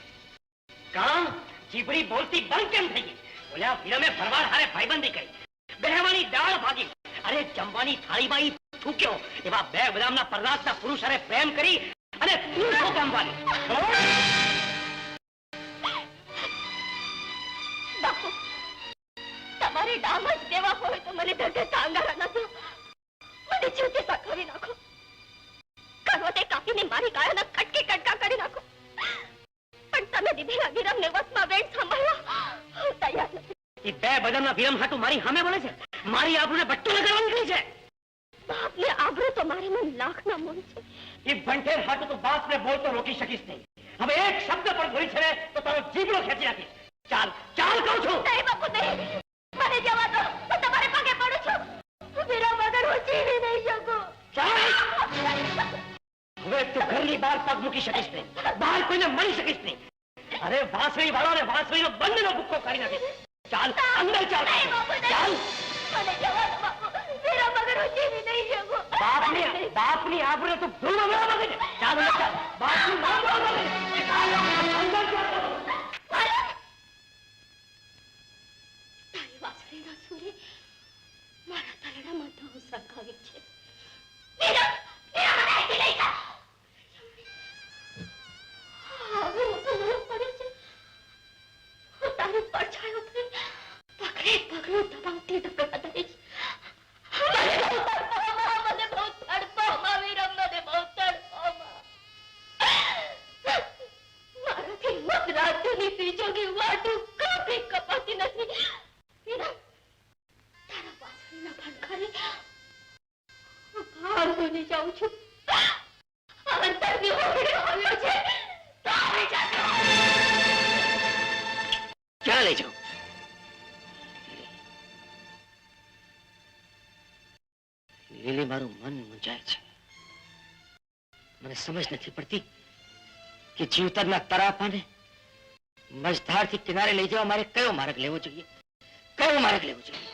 Speaker 5: કામ જીભડી બોલતી બંધ કેમ થઈ ગઈ? ઓલા વિરમે ભરવાડ હારે ભાઈબંધી કરી, બેહવાની દાળ ભાગી. અરે જમવાની થાળીમાં ઈ થૂક્યો. એવા બે બદામના પરનાતના પુરુષ હારે પ્રેમ કરી અને તું શું કામવાની?
Speaker 1: બાપુ, તમારી ડામ જ દેવા હોય તો મને દર્દે તાંગારા નાખો. મને જીવતે સખાવી નાખો. કરવતે કાપીને મારી ગાયોના કટકી કટકા કરી નાખો. પણ તમે દીધેલા વિરમને વસમાં વેણ સાંભળવા હું તૈયાર નથી.
Speaker 5: એ બે બદામના વિરમ હાટુ મારી સામે બોલે છે. મારી આબરૂને બટ્ટો લગાડવા નીકળી છે.
Speaker 1: બાપને આબરૂ તો મારે મન લાખના મન છે.
Speaker 5: એ ભંઠેર હાટુ તો બાપને બોલતો રોકી શકીશ નહીં. હવે એક શબ્દ પણ બોલી છે ને તો તારો જીભડો ખેંચી નાખીશ. ચાલ ચાલ કહું છું.
Speaker 1: નહીં બાપુ, નહીં. મને જવા દો. હું તમારે પગે પડું છું. વિરમ વગર હું જીવી નહીં શકું.
Speaker 5: ચાલ. હવે તું ઘરની બહાર પગ મૂકી શકીશ નહીં. બહાર કોઈને મળી શકીશ નહીં. અરે વાંસળી વાળો ને વાંસળીનો બંનેનો ભૂક્કો કાઢી નાખીશ. ચાલ અંદર ચાલ.
Speaker 1: નહીં બાપુ, નહીં.
Speaker 5: ચાલ.
Speaker 1: મને જવા દો બાપુ. વિરમ વગર હું જીવી નહીં શકું.
Speaker 5: બાપની આબરૂ તું ભૂલ વગર વગર. ચાલ અંદર ચાલ. બાપનું નામ વગર. ચાલ અંદર ચાલ.
Speaker 1: તારી વાસળીના સૂરે મારા તરડામાં ધૂ સરકાવી છે. વિરમ, વિરમ મને અહીંથી લઈ જા. હવે હું તો નરમ પડી છે. હું તારી પડછાયો થઈ પગલે પગલું દબાવતી ધક્કા દઈશ. મને બહુ તડપામાં, વિરમ, મને બહુ તડપામાં. મારાથી મધરાતની પીચોગી વાટું કાપી કપાતી નથી. વિરમ, તારા વાસળીના ભણકારે હું ભાર બની જાઉં છું. અંતરની હોડી આવ્યો છે. તો આવી જાજો.
Speaker 5: ક્યાં લઈ જાઉં? લીલી, મારું મન મૂંઝાય છે. મને સમજ નથી પડતી કે જીવતરના તરાપાને મજધારથી કિનારે લઈ જવા મારે કયો માર્ગ લેવો જોઈએ? કયો માર્ગ લેવો જોઈએ?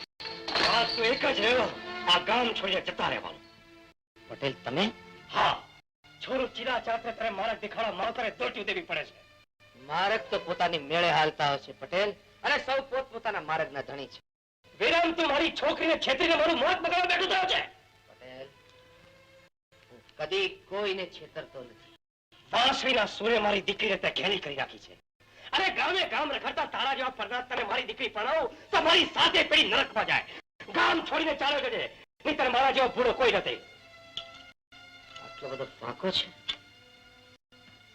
Speaker 3: વાત તો એક જ રહ્યો, આ ગામ છોડીને જતા રહેવાનું.
Speaker 5: પટેલ તમે?
Speaker 3: હા, છોરું ચીરા ચાતરે કરે મારા દેખાડા માવતરે દોટ્યું દેવી પડે છે.
Speaker 2: માર્ગ તો પોતાની મેળે હાલતા હશે પટેલ, અને સૌ પોતપોતાના માર્ગના ધણી છે.
Speaker 5: વિરમ, તું મારી છોકરીને છેતરીને મારું મોત બગાડવા બેઠો થયો છે.
Speaker 2: પટેલ, હું કદી કોઈને છેતરતો નથી.
Speaker 5: વાંસળીના સૂરે મારી દીકરીને તે ઘેરી કરી રાખી છે. અરે ગામે ગામ રખડતા તારા જેવા પરનાતને મારી દીકરી પરણાવું તો મારી સાથે પેઢી નરકમાં જાય. ગામ છોડીને ચાલ્યો જજે, નહીંતર મારા જેવો ભૂલો કોઈ નથી.
Speaker 2: આટલો બધો ફાંકો છે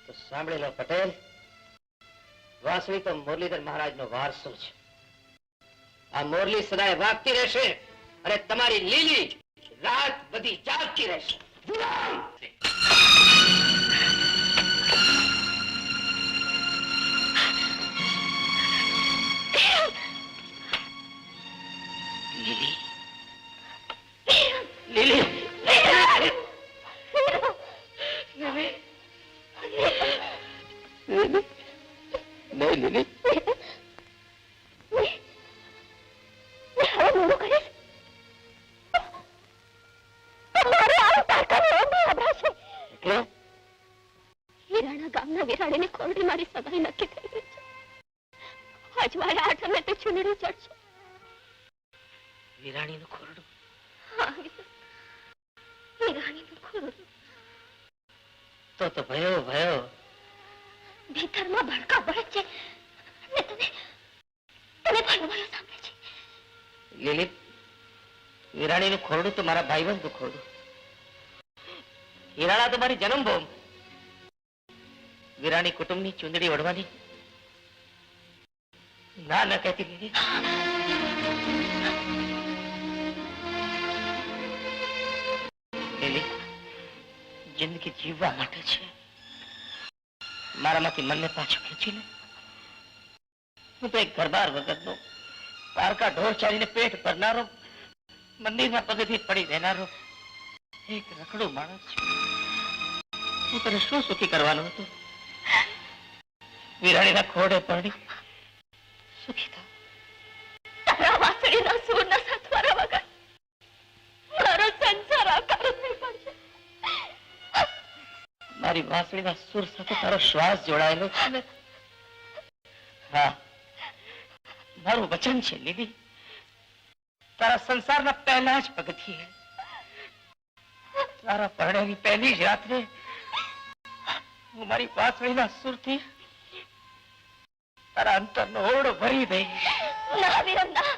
Speaker 2: તો સાંભળી લો પટેલ, વાંસળી તો મુરલીધર મહારાજનો વારસો છે. આ મોરલી સદાય વાગતી રહેશે અને તમારી લીલી રાત બધી જાગતી રહેશે.
Speaker 5: લીલી,
Speaker 2: નહીં લીલી,
Speaker 1: હીરાના ગામના વિરાણીની ખોરડી મારી સગાઈ નક્કી થઈ ગઈ છે. અજવાળે આઠમે તો ચૂંદડી ચડશે.
Speaker 2: વિરાણીનું ખોરડું.
Speaker 1: હા, વિરાણીનું ખોરડું.
Speaker 2: તો ભયો
Speaker 1: ભીતરમાં ભડકા ભળે છે ને તને ભલવાયો સાંભળે છે.
Speaker 2: લીલી, વિરાણીનું ખોરડું તો મારા ભાઈબંધનું ખોરડું. હિરાણા તો મારી જન્મભૂમિ. વિરાણી કુટુંબની ચૂંદડી ઓઢવાની ના ન કહેતી લીલી. લીલી, જિંદગી જીવવા માટે છે. મારામાંથી મનને પાછું ખેંચી લે. હું તો એક ઘરબાર વગરનો પારકા ઢોર ચાલીને પેટ ભરનારો, મંદિરના પગથી પડી રહેનારો એક રખડું માણસ છું. હું તને શું સુખી કરવાનું હતું? વિરાણીના ખોડે પડી સુખી થા.
Speaker 1: તારા વાંસળીના સૂરના સથવારા વગર મારો સંસાર આકાર થઈ પડશે.
Speaker 2: મારી વાંસળીના સુર સાથે તારો શ્વાસ જોડાયેલો છે ને? હા, મારું વચન છે લીલી. તારા સંસારના પહેલા જ પગથિયે, તારા પરણેની પહેલી જ રાત્રે હું મારી વાંસળીના સુરથી તારા અંતરનો ઓરડો ભરી દઈશ.
Speaker 1: ના વિરમ ના,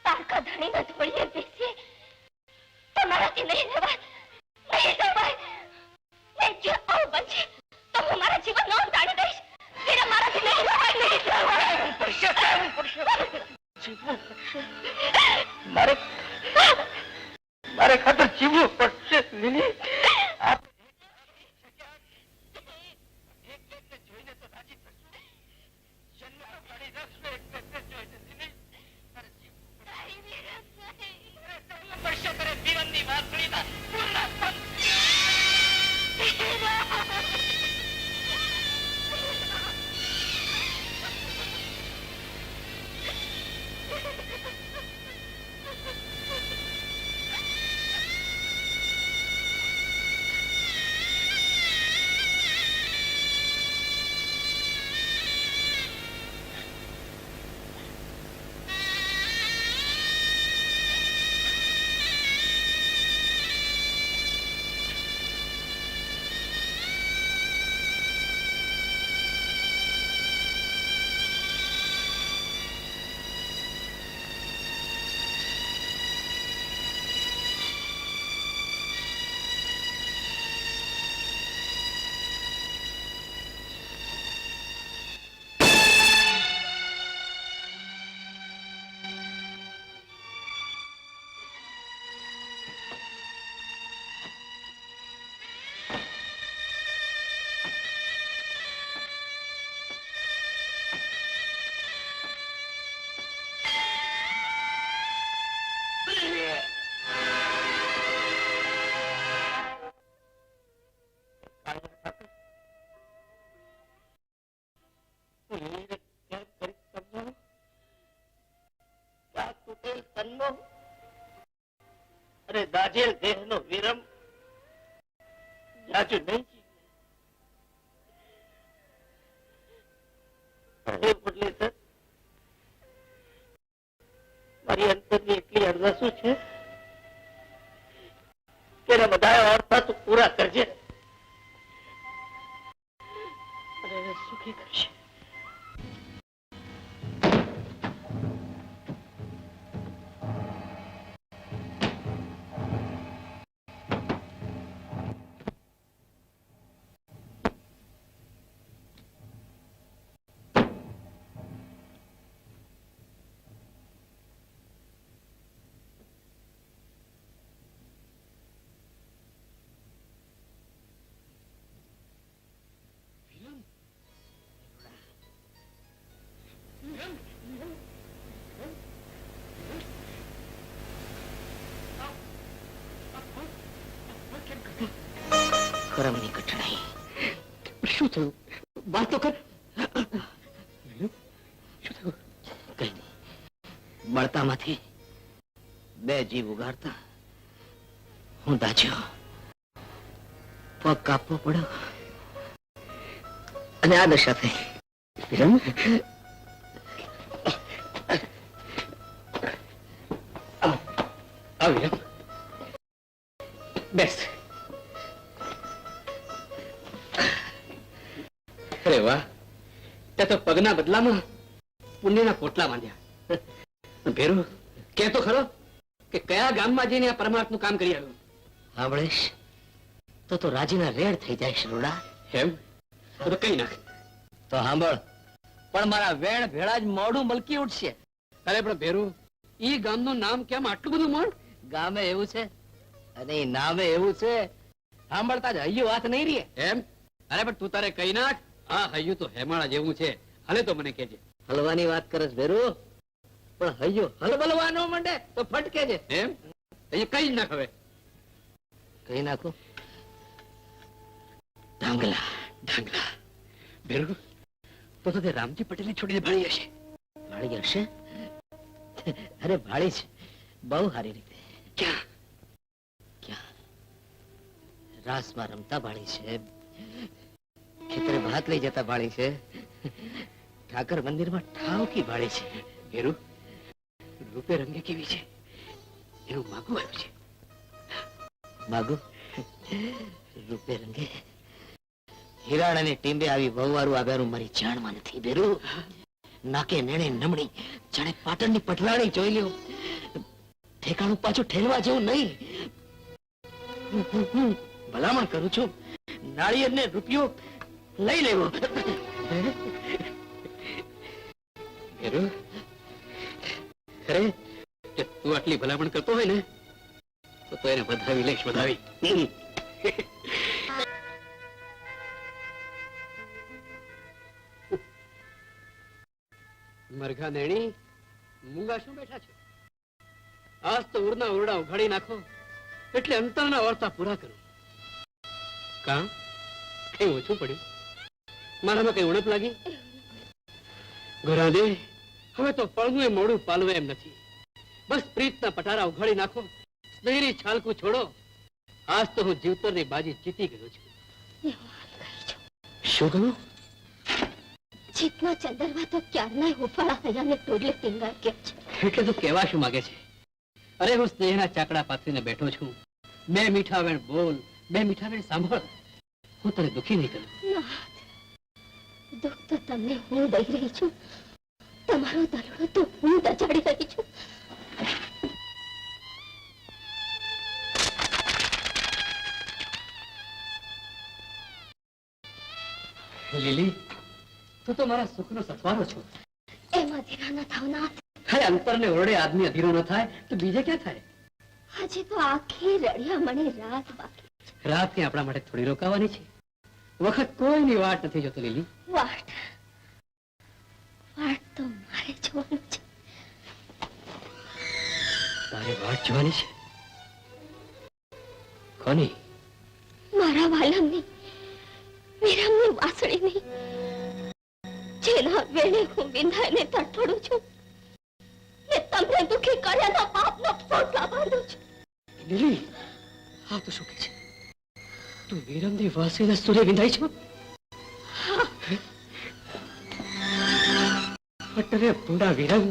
Speaker 1: તારકા ધણીના ધોળીએ બેસી તમારાથી નહીં રહેવાય, નહીં રહેવાય. નહીં જો આવું બનશે તો હું મારા જીવનનો અંત આણી દઈશ. વિરમ, મારાથી નહીં રહેવાય, નહીં રહેવાય.
Speaker 2: મારે ખાતર જીવવું પડશે લીલી. અરે દાજેલ દેહનો વિરમ જાજુ નહીં જીવે.
Speaker 3: પૂરા કરજે અને એને સુખી કરશે.
Speaker 2: કરમની કઠણાઈ.
Speaker 3: શું થયું? વાત તો કર.
Speaker 2: કઈ નહીં. બળતામાંથી બે જીવ ઉગાડતા હું દાચ્યો. પગ કાપવો પડ્યો અને આ દશા થઈ.
Speaker 3: વિરમ, આવ વિરમ, બેસ. અરે વાહ, તે તો પગના બદલામાં પુણ્યના પોટલા બાંધ્યા. ભેરુ, કે તો ખરો કે કયા ગામમાં જઈને આ પરમાર્થનું કામ કરી આવ્યું?
Speaker 2: સાંભળીશ તો રાજીના રેડ થઈ જાય શરૂડા.
Speaker 3: એમ તો કઈ નાખ.
Speaker 2: તો સાંભળ, પણ મારા વેણ ભેળા જ મોઢું મલકી ઉઠશે.
Speaker 3: અરે પણ ભેરુ, ઈ ગામનું નામ કેમ આટલું બધું મોડ?
Speaker 2: ગામે એવું છે અને ઈ નામે એવું છે, સાંભળતા જ હૈયું વાત નહીં રે.
Speaker 3: એમ? અરે પણ તું તારે કઈ નાખ. આ હૈયું તો હેમાળા જેવું છે. હાલે તો મને કહેજે.
Speaker 2: હલવાની વાત કરે છે ભેરુ, પણ હૈયું હલબલવા ન માંડે તો ફટકે છે.
Speaker 3: એમ? અહીંયા કઈ જ નાખ હવે.
Speaker 2: કઈ નાખું? ઢાંગલા.
Speaker 3: ઢાંગલા. ભેરુ, તો તે રામજી પટેલને છોડીને ભાળી હશે.
Speaker 2: ભાળી હશે? અરે ભાળી છે, બહુ સારી રીતે.
Speaker 3: ક્યાં?
Speaker 2: ક્યાં? રાસમાં રમતા ભાળી છે, ખેતરે ભાત લઈ જતા ભાળી છે, ઠાકર મંદિરમાં ઠાવકી ભાળી છે.
Speaker 3: ભેરુ, રૂપે રંગે કેવી છે એનું માગું આવ્યું છે.
Speaker 2: માગુ રૂપે રંગે હિરાણ અને ટીંબે આવી વહુવારું આવ્યારું મારી જાણમાં નથી. બેરુ, નાકે મેણે નમણી જાણે પાટણની પટલાણી જોઈ લ્યો. ઠેકાણું પાછું ઠેરવા જેવું નહીં. ભલામણ કરું છું, નાળિયેર ને રૂપિયો લઈ લેવો.
Speaker 3: ભેરુ, અરે જો તું આટલી ભલામણ કરતો હોય ને તો એને વધાવી લઈશ, વધાવી. મરઘા નેણી, મૂંગા શું બેઠા છો? આજ તો ઉરના ઓરડા ઉઘાડી નાખો એટલે અંતરના વાર્તા પૂરા કરો. કામ કઈ ઓછું પડ્યું? મારામાં કઈ ઉણપ લાગી? ઘોરાદે, હવે તો પળનું મોડું પાલવે એમ નથી. બસ પ્રીતના પટારા ઉઘાડી નાખો, સ્નેહરી છાલકું છોડો. આજ તો હું જીવતરની બાજી જીતી ગયો છું. શું કહ્યું?
Speaker 1: જીતનો ચંદરવા તો ક્યારના હુફાળા હૈયાને ટોડલે ટીંગાર કે છે.
Speaker 3: એટલે તું કહેવા શું માંગે છે? અરે હું સ્નેહના ચાકડા પાથરીને બેઠો છું. બે મીઠા વેણ બોલ, બે મીઠા વેણ સાંભળ. હું તને દુખી નહીં કરું.
Speaker 1: દુઃખ તો તમને હું દઈ રહી છું, તમારો દરડો તો હું દચાડી રહી છું.
Speaker 3: લીલી, તું તો મારા સુખનો સથવારો છો.
Speaker 1: એમાં ધીરા ન થવના.
Speaker 3: અરે અંતરને ઓરડે આદમી અધીરો ન થાય તો બીજે ક્યાં થાય?
Speaker 1: હજી તો આખી રળિયામણી રાત બાકી.
Speaker 3: રાત કે આપણા માટે થોડી રોકાવાની છે. વખત કોઈની વાટ નથી જોતો લીલી.
Speaker 1: વાટ વાટ તો મારે જોવાનું છે.
Speaker 3: તારે વાટ જોવાની છે? કોની?
Speaker 1: મારા વાલમની, વિરમની વાસળીની, જેના વેણે હું વિંધાઈને તડફડું છું, ને તમને દુખી કર્યાના પાપનો પોટલા બાંધું છું.
Speaker 3: લીલી, આ તો શું કે છે? તું વિરમની વાસળીના સૂરે વિંધાઈ છો? અટરે ભૂંડા વિરમ,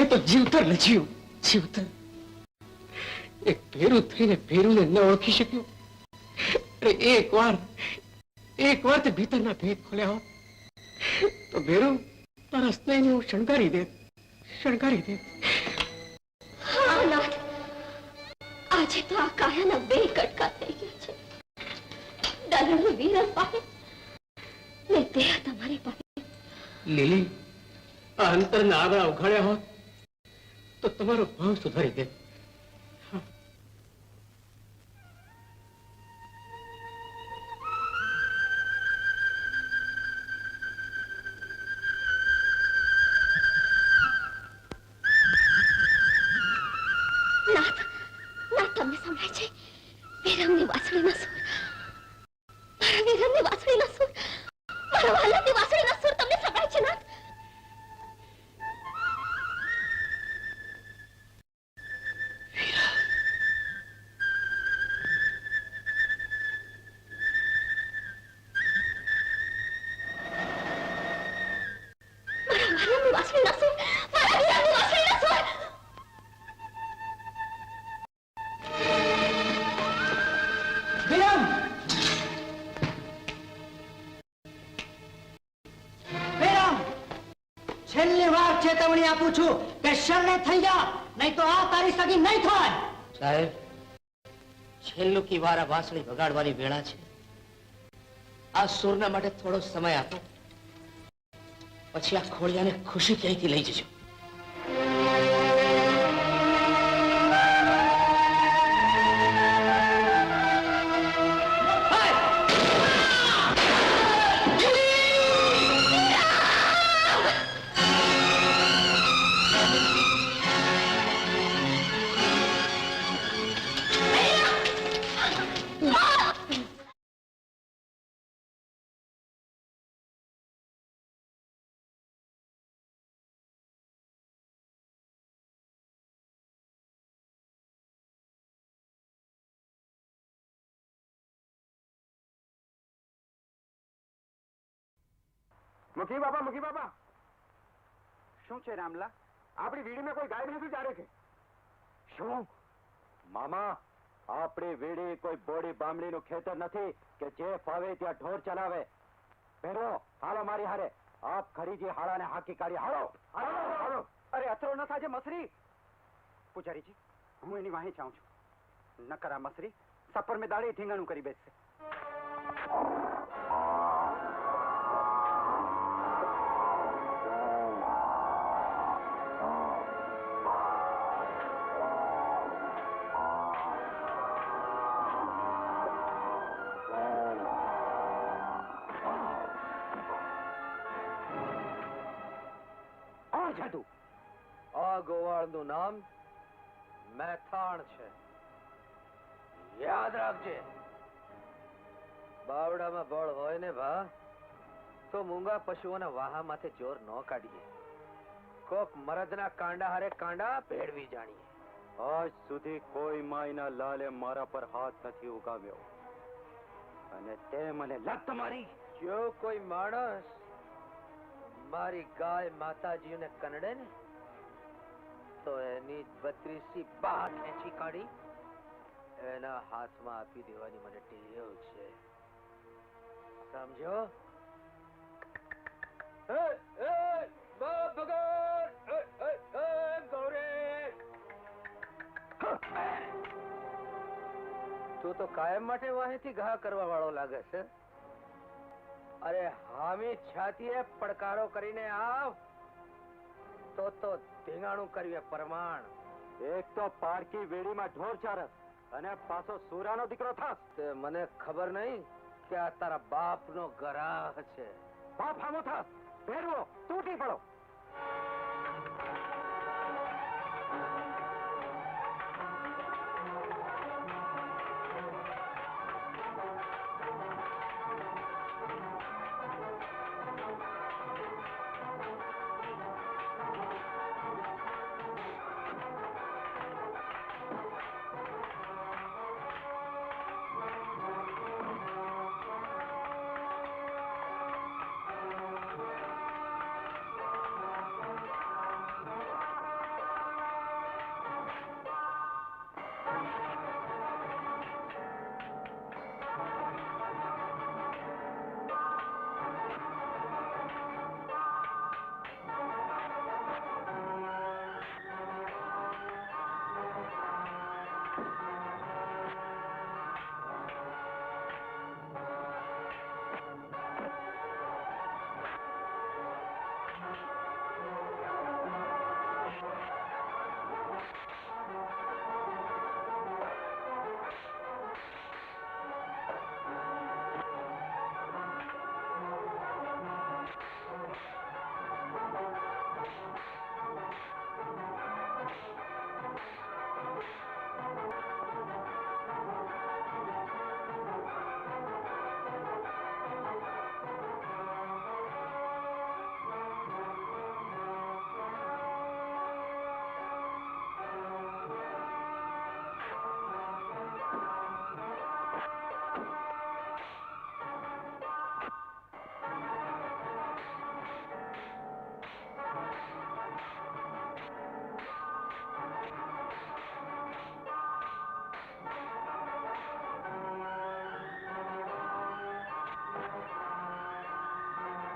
Speaker 3: એ તો જીવતર લજ્યું, જીવતર. એક ભેરું થઈને ભેરુંને ન ઓળખી શક્યું.
Speaker 5: એક વાર તે ભીતરના ભેદ ખોલ્યા હોત તો ભેરુ તારા સ્નેહને હું શણગારી દે.
Speaker 1: હા નાથ, આજે તો આ કાયાના બે કટકા થઈ ગયા છે. દરણું વીરમ પાસે ને દેહ તમારી પાસે.
Speaker 5: લીલી, આ અંતરના આગળ ઉઘાડ્યા હોત તો તમારો ભાવ સુધારી દે.
Speaker 1: નાથ, નાથ તમને સંભળાય છે? વિરમની વાંસળીના સૂર, મારા વિરમની વાંસળીના સૂર, મારા વાલાની વાંસળીના સૂર તમને સંભળાય છે નાથ?
Speaker 6: છેલ્લી વાર ચેતવણી આપું છું કે શરણે થઈ જા, નહીં તો આ તારી સગી નહીં થાય.
Speaker 2: સાહેબ, છેલ્લું કી વાર આ વાંસળી વગાડવાની વેળા છે. આ સૂરના માટે થોડો સમય આપો, પછી આ ખોળિયાને ખુશી ક્યાંયથી લઈ જજો.
Speaker 7: મુખી બાપા, શું છે રામલા? આપણી વીડીમાં કોઈ ગાય ભેંસું ચારે છે? શું મામા, આપણી વીડી કોઈ બોડી બામણીનું ખેતર નથી કે જે ફાવે ત્યાં ઢોર ચલાવે. ભેરો હાલો મારી હારે, આપ ખરીજી હાડાને હાકી કાઢી. હાલો. અરે અથરો ન થાજે મસરી. પૂજારીજી, હું એની વાહી ચાહું છું. ન કરા મસરી, સપર મેં દાડે ધીંગાણું કરી બેસશે.
Speaker 2: આ ગોવાળનું નામ મેથાણ છે, યાદ રાખજે. બાવડામાં બળ હોય ને ભા, તો મૂંગા પશુઓના વાહામાંથી જોર ન કાઢીએ. કોક મરદના કાંડા હારે કાંડા ભેળવી જાણીએ.
Speaker 7: આજ સુધી કોઈ માયના લાલે મારા પર હાથ નથી ઉગાવ્યો અને તે મને લત મારી.
Speaker 2: જો કોઈ માણસ મારી ગાય માતાજીને કનડે ને તો એની 32 બાહ ખેંચી કાઢી એના હાથમાં આપી દેવાની મને ટેવ છે, સમજો? તું તો કાયમ માટે વાહેથી ઘા કરવા વાળો લાગે છે. અરે હામી છાતીએ પડકારો કરીને આવ તો ધીંગાણું કરીએ પ્રમાણ.
Speaker 7: એક તો પારકી વેડીમાં ઢોર ચારસ અને પાછો સુરાનો દીકરો થાસ.
Speaker 2: તે મને ખબર નહીં કે આ તારા બાપનો ગરાહ છે.
Speaker 7: બાપ હામો થાસ, ભેરવો તૂટી પડો.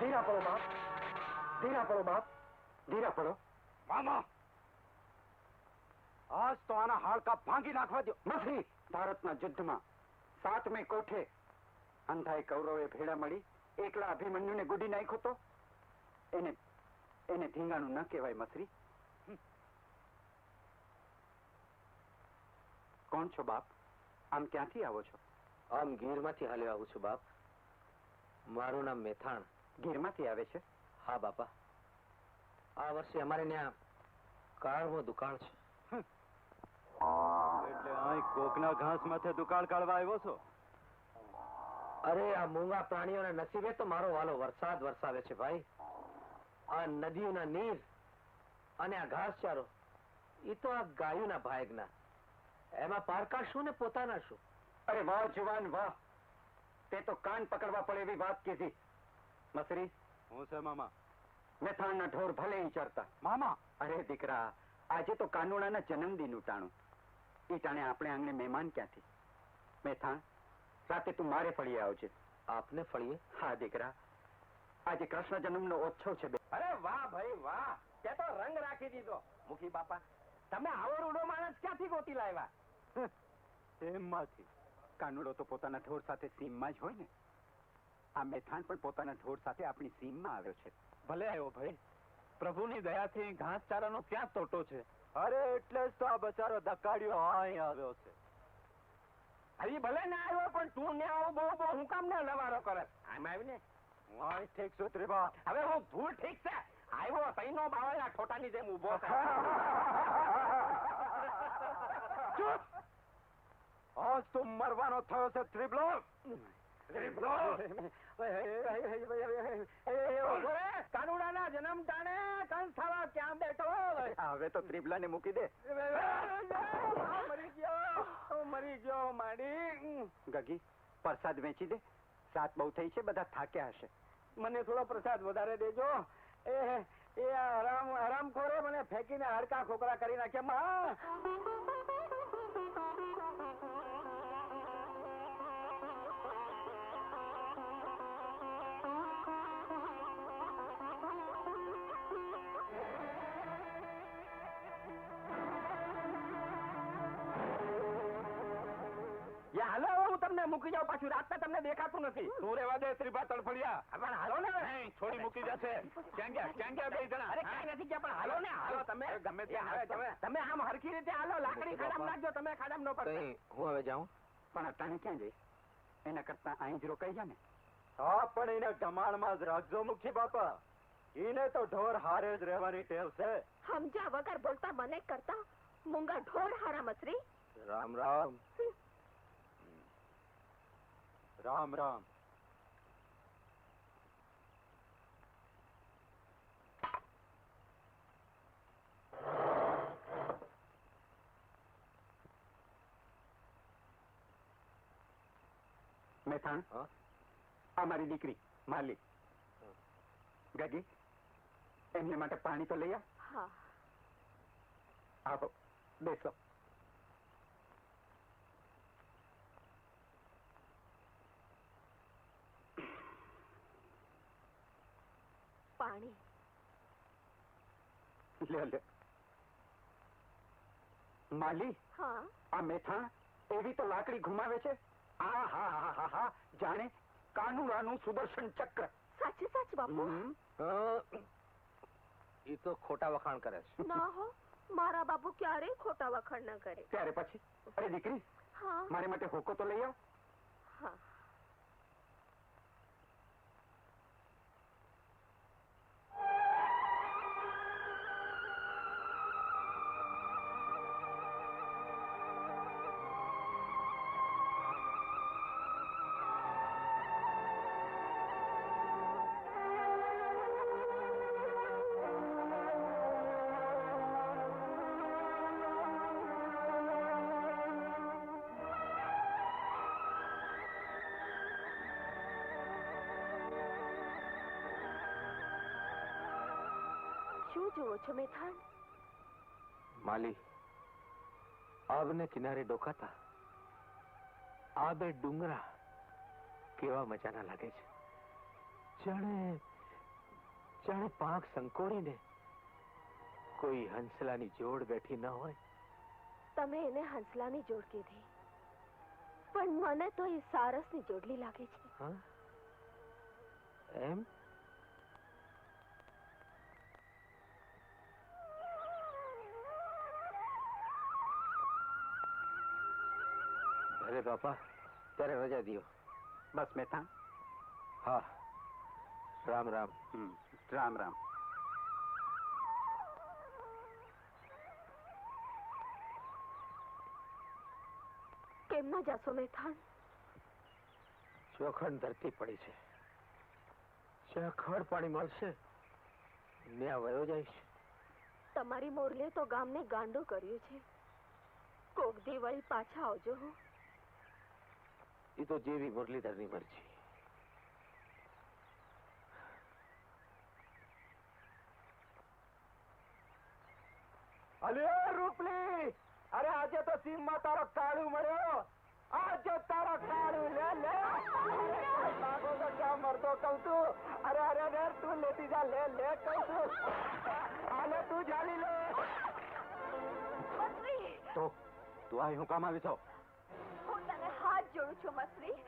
Speaker 7: ધીરા પડો બાપ, ધીરા પડો બાપ, ધીરા પડો.
Speaker 5: મામા
Speaker 7: આજ તો આના હાડકા ભાંગી નાખવા દો. નથી. ભારતના યુદ્ધમાં 7મે કોઠે અંધાઈ કૌરવે ભેળા મળી એકલા અભિમન્યુને ગુડી નાખ્યો તો એને ધીંગાણું ન કહેવાય મસરી. કોણ છો બાપ? આમ ક્યાંથી આવો છો?
Speaker 2: આમ ગીરમાંથી હાલ્યો આવું છું બાપ. મારું નામ મેથાણ.
Speaker 7: ગીરમાંથી આવે છે?
Speaker 2: હા બાપા, આ વર્ષે અમારે ત્યાં કાળવો દુકાળ છે.
Speaker 7: એટલે અહીં કોકના ઘાસ માથે દુકાળ કાઢવા આવ્યો છો?
Speaker 2: અરે આ મૂંગા પ્રાણીઓના નસીબે તો મારો વાલો વરસાદ વરસાવે છે ભાઈ. આ નદીઓના નીર અને આ ઘાસચારો એ તો આ ગાયોના ભાગના. એમાં પારકા શું ને પોતાના શું?
Speaker 7: અરે વાહ જુવાન વાહ, તે તો કાન પકડવા પડે એવી વાત કીધી. મસરી,
Speaker 5: હું છે મામા?
Speaker 7: મેથાણના ઢોર ભલે ઈ ચરતા.
Speaker 5: મામા
Speaker 7: અરે દીકરા, આજે તો કાનુડાના જન્મદિન ઉટાણું. ઈ ટાણે આપણે આંગણે મહેમાન ક્યાંથી? મેથાણ, રાતે તું મારે ફળીએ આવજે.
Speaker 2: આપને ફળીએ?
Speaker 7: હા દીકરા, આજે કૃષ્ણ જન્મનો ઓછો છે.
Speaker 5: અરે વાહ ભાઈ વાહ, તે તો રંગ રાખી દીધો. મુખી બાપા, તમે આવો રૂડો માણસ ક્યાંથી ગોતી લાવ્યા?
Speaker 7: સીમમાંથી. કાનુડો તો પોતાના ઢોર સાથે સીમમાં જ હોય ને. આ મેથાણ પણ પોતાના ઢોર સાથે આપણી સીમમાં આવ્યો છે.
Speaker 5: ભલે આવ્યો ભાઈ, પ્રભુની દયાથી ઘાસચારાનો ક્યાં તોટો છે.
Speaker 7: અરે એટલે જ તો આ બચારો ધકાડ્યો અહીં આવ્યો છે.
Speaker 5: હજી ભલે ના આવ્યો, પણ તું ને આવો બહુ બહુ હું કામ ને લવારો કરે? આમ આવી ને
Speaker 7: હું અહીં ઠીક છું ત્રિભા.
Speaker 5: હવે હું ભૂલ ઠીક છે. આવ્યો તઈનો બાવળના ઠોટાની જેમ ઊભો છે.
Speaker 7: ચૂપ! આજ તું મરવાનો થયો છે ત્રિભલો.
Speaker 5: કાનુડાના જન્મ ટાણે કંસ થવા ક્યાં બેઠો?
Speaker 7: હવે તો ત્રિભલાને મૂકી દે.
Speaker 5: મરી ગયો માડી.
Speaker 7: ગગી, પ્રસાદ વેચી દે. રાત બહુ થઈ છે, બધા થાક્યા હશે.
Speaker 5: મને થોડો પ્રસાદ વધારે દેજો. એ હરામખોરે મને ફેંકીને હડકા ખોખરા કરી નાખ્યા. હાલો, હું તમને મૂકી જાઉં. પાછું રાતના તમને દેખાતું નથી.
Speaker 7: તું રેવા દે ત્રિભા તડફડિયા.
Speaker 5: પણ હાલો ને.
Speaker 7: છોડી મૂકી જશે. ક્યાં ગયા બે જણા?
Speaker 5: અરે કઈ નથી ગયા, પણ હાલો ને. હાલો તમે.
Speaker 7: ગમે તે
Speaker 5: તમે આમ હરખી રીતે હાલો. લાકડી ખાડામાં નાખજો. તમે ખાડામાં ન પડતા.
Speaker 2: હું હવે જાઉં?
Speaker 7: પણ અટાણે ક્યાં જઈ? એના કરતા અહીં જ રોકાઈ જા ને. હા, પણ એને ધમાણમાં જ રાખજો મુખી બાપા. એને તો ઢોર હારે જ રહેવાની ટેવ છે.
Speaker 1: સમજ્યા વગર બોલતા મને કરતા મૂંગા ઢોર હારા મસરી.
Speaker 2: રામ રામ.
Speaker 7: રામ રામ. મેથાણ, આ મારી દીકરી માલી. ગગી, એમને માટે પાણી તો લઈ આવ.
Speaker 1: હા.
Speaker 7: આવો, બેસો.
Speaker 1: પાણી
Speaker 7: લે લે. માલી,
Speaker 1: હા.
Speaker 7: આ મેથાણ એવી તો લાકડી ઘુમાવે છે. આ હા હા હા હા, જાણે કાનુડાનું સુદર્શન ચક્ર.
Speaker 1: સાચે સાચ બાપુ.
Speaker 2: એ તો ખોટા વખાણ કરે છે.
Speaker 1: ના હો, મારા બાપુ ક્યારેય ખોટા વખાણ ના કરે.
Speaker 7: ત્યારે પછી? અરે દીકરી,
Speaker 1: હા.
Speaker 7: મારે માટે હોકો તો લઈ આવ.
Speaker 1: હા. શું જુઓ છો મેથાણ?
Speaker 2: માલી, આવને કિનારે ડોકાતા આ બે ડુંગરા કેવા મજાના લાગે છે. જાણે
Speaker 7: જાણે પાંખ સંકોડીને કોઈ હંસલાની જોડ બેઠી ન હોય.
Speaker 1: તમે એને હંસલાની જોડ કીધી, પણ મને તો એ સારસની જોડલી લાગે છે.
Speaker 7: હા એમ? ભલે બાપા, ત્યારે રજા દિયો.
Speaker 8: બસ મેથાણ.
Speaker 7: હા, રામ રામ.
Speaker 8: રામ રામ.
Speaker 1: કેમ ના જાશો મેથાણ?
Speaker 7: ચોખંડ ધરતી પડી છે, જ્યાં ખડ પાણી મળશે ત્યાં વયો જઈશ.
Speaker 1: તમારી મોરલીએ તો ગામને ગાંડો કર્યું છે. કોક દી વળી પાછા આવજો. હો,
Speaker 7: એ તો જેવી મુરલીધરની મરજી. અલે રૂપલી, અરે આજે તો સીમમાં તારો કાળું મળ્યો. આજે તારો કાળું લે લે. ભાગો તો ક્યાં મરતો કહું તું. અરે અરે અરે તું લેતી જા, લે લે કહું છું. આલે તું જાલી લે. તો તું આ હું કામ આવી છો?
Speaker 1: હું તને હાથ જોડું છું મસરી.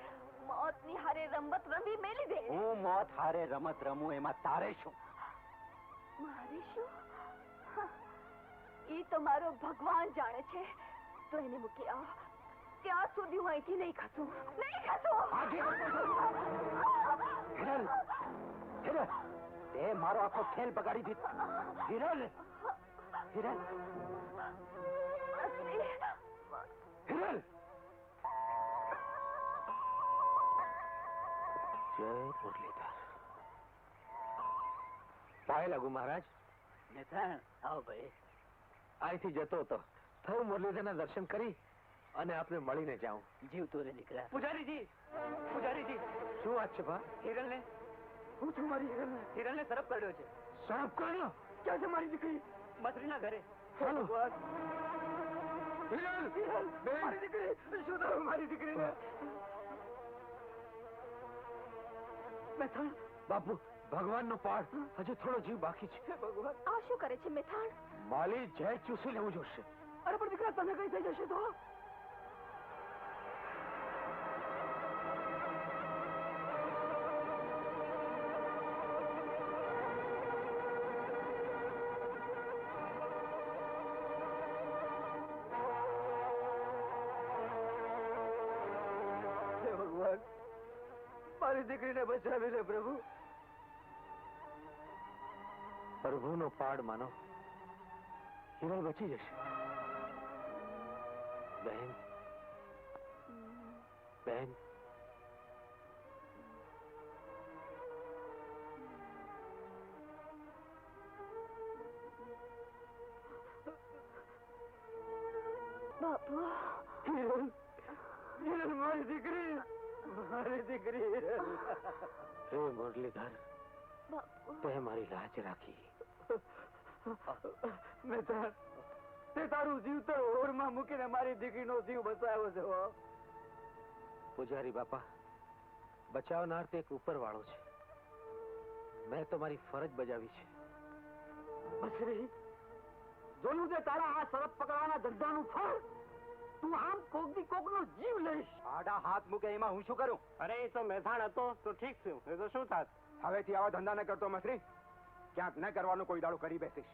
Speaker 1: મોતની હારે રમત રમી મેલી દે.
Speaker 7: હું મોત હારે રમત રમું એમાં તારે શું?
Speaker 1: મારે શું? એ તો મારો ભગવાન જાણે છે. તો એને મૂકી આવ, ત્યાં સુધી હું અહીંથી નહીં ખસું. નહીં ખસું.
Speaker 7: હિરલ, હિરલ, તે મારો આખો ખેલ બગાડી દીધો. હિરલ, હિરલ,
Speaker 1: મસરી,
Speaker 7: હિરલ. જય મુરલીધર. પાય લાગુ મહારાજ.
Speaker 3: મેથાણ, આવો ભાઈ.
Speaker 7: અહીંથી જતો હતો, થયું મુરલીધરના દર્શન કરી અને આપને મળીને જાઉં.
Speaker 3: જીવતો રે દીકરા.
Speaker 8: પૂજારીજી, પૂજારીજી,
Speaker 7: શું વાત છે ભા?
Speaker 8: હિરલને હું છું મારી હિરલને તરફ કર્યો છે.
Speaker 7: સાહેબ કર્યો?
Speaker 8: ક્યાં છે મારી દીકરી? મસરીના ઘરે.
Speaker 7: હાલો.
Speaker 8: હિરલ, હિરલ, મારી દીકરી, શું થયું મારી દીકરીને? મેથાણ,
Speaker 7: બાપુ, ભગવાનનો પાડ હજુ થોડો જીવ બાકી છે.
Speaker 8: ભગવાન.
Speaker 1: આ શું કરે છે મેથાણ?
Speaker 7: માલી ઝેર ચૂસી લેવું જોશે.
Speaker 8: અરે પણ દીકરા, તને કઈ થઈ જશે તો? હે ભગવાન, મારી દીકરીને બચાવી લે પ્રભુ.
Speaker 7: પ્રભુનો પાડ માનો, હિરલ બચી જશે. બહેન, બહેન,
Speaker 1: બાપુ,
Speaker 8: હિરલ, હિરલ, મારી દીકરી, મારી દીકરી હિરલ.
Speaker 7: હે મુરલીધર,
Speaker 1: બાપુ,
Speaker 7: તે મારી લાજ રાખી.
Speaker 8: મેથાણ, તે તારું જીવતર ઓરમાં મૂકીને મારી દીકરીનો જીવ બચાવ્યો છે. હો.
Speaker 7: પૂજારી બાપા, બચાવનાર તે એક ઉપરવાળો છે. મેં તો મારી ફરજ બજાવી છે.
Speaker 8: મસરી, જોયું તે તારા આ સરપ પકડવાના ધંધાનું ફળ? તું આમ કોકની કોકનો જીવ લઈશ.
Speaker 7: આડા હાથ મૂકે એમાં હું શું કરું?
Speaker 8: અરે એ તો મેથાણ હતો તો ઠીક છે, એ તો શું થાત?
Speaker 7: હવેથી આવા ધંધા ન કરતો મસરી. ક્યાંક ન કરવાનું કોઈ દાડો કરી બેસીશ.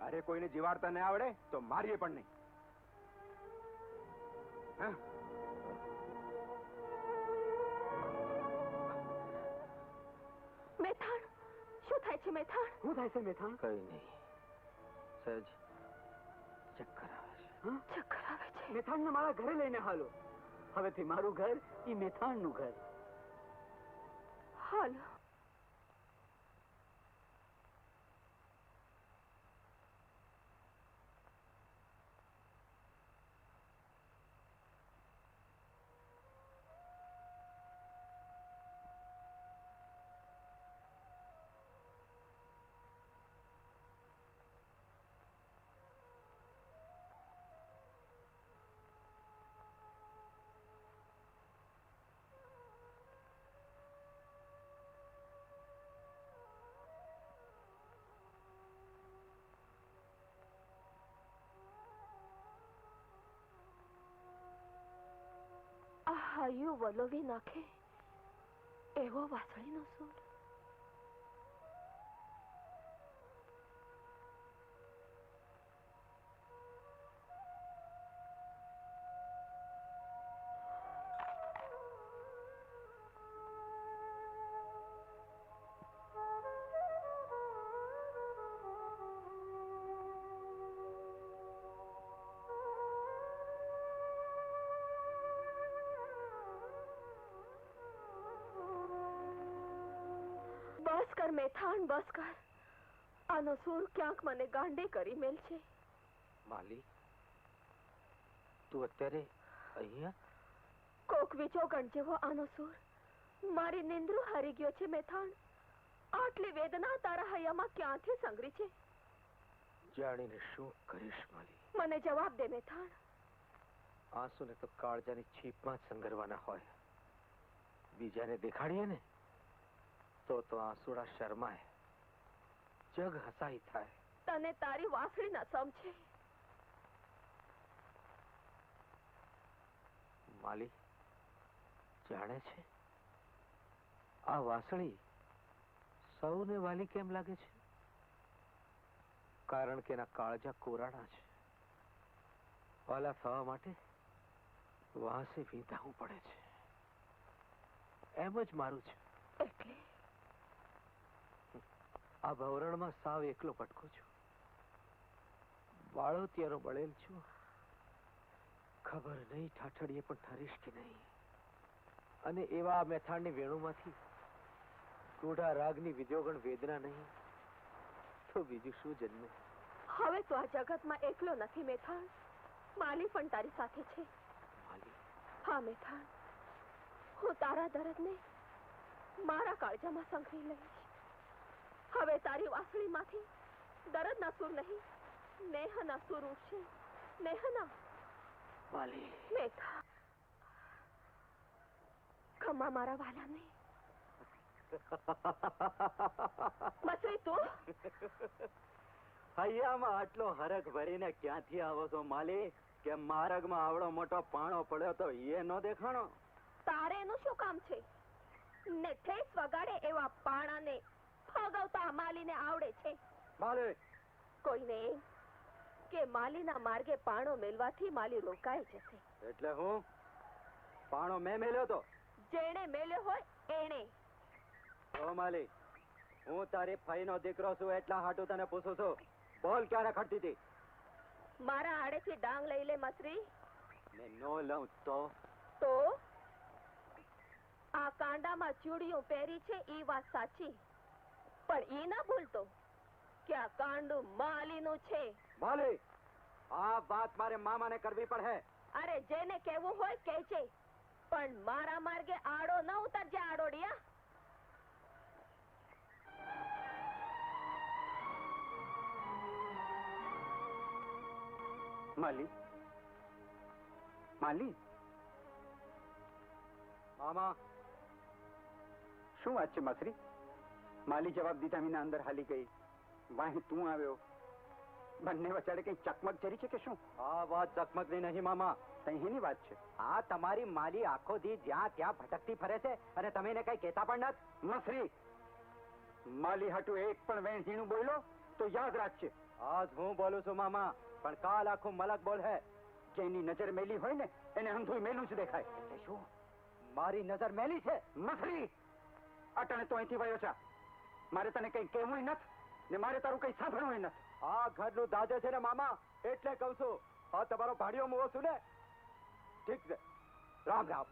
Speaker 7: અરે કોઈને જીવાડતા ન આવડે તો મારીએ પણ નહીં. હા?
Speaker 1: મેથાણ, શું થાય છે મેથાણ?
Speaker 8: શું થાય છે મેથાણ?
Speaker 7: કઈ નહીં, સહજ ચક્કર આવે છે.
Speaker 1: ચક્કર આવે છે.
Speaker 8: મેથાણને મારા ઘરે લઈને હાલો. હવેથી મારું ઘર એ મેથાણનું ઘર.
Speaker 1: હાલો. હૈયું વલોવી નાખે એવો વાસળીનો સૂર. બસ કર મેથાણ, બસ કર. આનો સૂર ક્યાંક મને ગાંડે કરી મેલ છે.
Speaker 7: માલી, તું અત્યારે અહીંયા?
Speaker 1: કોક બીજો ગણ જેવો આનો સૂર મારી નિંદ્રું હારી ગયો છે મેથાણ. આટલી વેદના તારા હૈયામાં ક્યાંથી સંગરી છે?
Speaker 7: જાણીને શું કરીશ માલી?
Speaker 1: મને જવાબ દે મેથાણ.
Speaker 7: આંસુને તો કાળજાની છીપમાં જ સંગરવાના હોય. બીજાને દેખાડીએ ને તો આંસુડા શરમાય, જગ હસાઈ થાય.
Speaker 1: તને તારી વાસળી ના સમજે.
Speaker 7: માલી, જાણે છે આ વાસળી સૌને વાલી કેમ લાગે છે? કારણ કે એના કાળજા કોરાડા છે. વાલા થવા માટે વાંસે વીંધાવું પડે છે. એમ જ મારું છે.
Speaker 1: એટલે
Speaker 7: આ ભવરણમાં સાવ એકલો પટકું છું. બાળોતિયાનો બળેલ છું. ખબર નહીં ઠાઠડીએ પણ ઠરીશ કે નહીં. અને એવા મેથાણની વેણુમાંથી ગોઢા રાગની વિદ્યોગણ વેદના નહીં તો બીજું શું જન્મે?
Speaker 1: હવે તો આ જગતમાં એકલો નથી મેથાણ. માલી પણ તારી સાથે છે.
Speaker 7: માલી?
Speaker 1: હા મેથાણ, હું તારા દર્દને મારા કાળજામાં સંઘરી લઈશ. હવે તારી વાસળીમાંથી દર્દના સૂર નહીં, નેહના સૂર ઉઠશે. નેહના.
Speaker 7: માલી.
Speaker 1: મેથા, ખમ્મા મારા વાલાને. મસરી તું
Speaker 7: હૈયામાં આટલો હરખ ભરીને ક્યાંથી આવો છો માલી? કે માર્ગમાં આવડો મોટો પાણો પડ્યો તો એ ન દેખાણો?
Speaker 1: તારે એનું શું કામ છે? ને ઠેસ વગાડે એવા પાણાને ભોગવતા માલીને આવડે છે.
Speaker 7: માલી,
Speaker 1: કોઈને એમ કે માલીના માર્ગે પાણો મેલવાથી માલી રોકાઈ જશે.
Speaker 7: એટલે હું પાણો મેં મેલ્યો તો?
Speaker 1: જેણે મેલ્યો હોય એણે.
Speaker 7: ઓ માલી, હું તારી ફઈનો દીકરો છું એટલા હાટુ તને પૂછું છું. બોલ, ક્યારે ખડતી હતી?
Speaker 1: મારા આડેથી ડાંગ લઈ લે મસરી.
Speaker 7: ને નો લઉં તો?
Speaker 1: તો આ કાંડામાં ચૂડિયું પહેરી છે ઈ વાત સાચી, પણ ઈ ના ભૂલતો કે આ કાંડું માલીનું છે.
Speaker 7: માલી, આ વાત મારે મામાને કરવી પડે.
Speaker 1: અરે જેને કેવું હોય કહેજે, પણ મારા માર્ગે આડો ન ઉતરજે આડોડિયા.
Speaker 7: માલી, માલી. મામા,
Speaker 8: શું વાત છે મસરી? માલી જવાબ દીધા વિના અંદર હાલી ગઈ. વાહી તું આવ્યો. બંને વચાડે કઈ ચકમક જરી છે કે શું?
Speaker 7: આ વાત ચકમકની નહીં મામા.
Speaker 8: તહીની વાત છે.
Speaker 7: આ તમારી માલી આખો દી જ્યાં ત્યાં ભટકતી ફરે છે અને તમે એને કઈ કહેતા પણ નથી.
Speaker 8: મસરી, માલી હાટુ એક પણ વેણ ઝીણું બોલ્યો તો યાદ રાખજે.
Speaker 7: આજ હું બોલું છું મામા, પણ કાલ આખું મલક બોલ હે.
Speaker 8: જેની નજર મેલી હોય ને એને અંધું મેલું જ દેખાય.
Speaker 7: એટલે શું મારી નજર મેલી છે?
Speaker 8: મસરી, અટાણે તો અહીંથી વયો જા. મારે તને કઈ કહેવું નથી ને મારે તારું કઈ સાંભળવું નથી.
Speaker 7: આ ઘરનું દાદે છે ને મામા, એટલે કઉ છું. આ તમારો ભાડિયો મોવો છું ને? ઠીક છે, રામ રામ.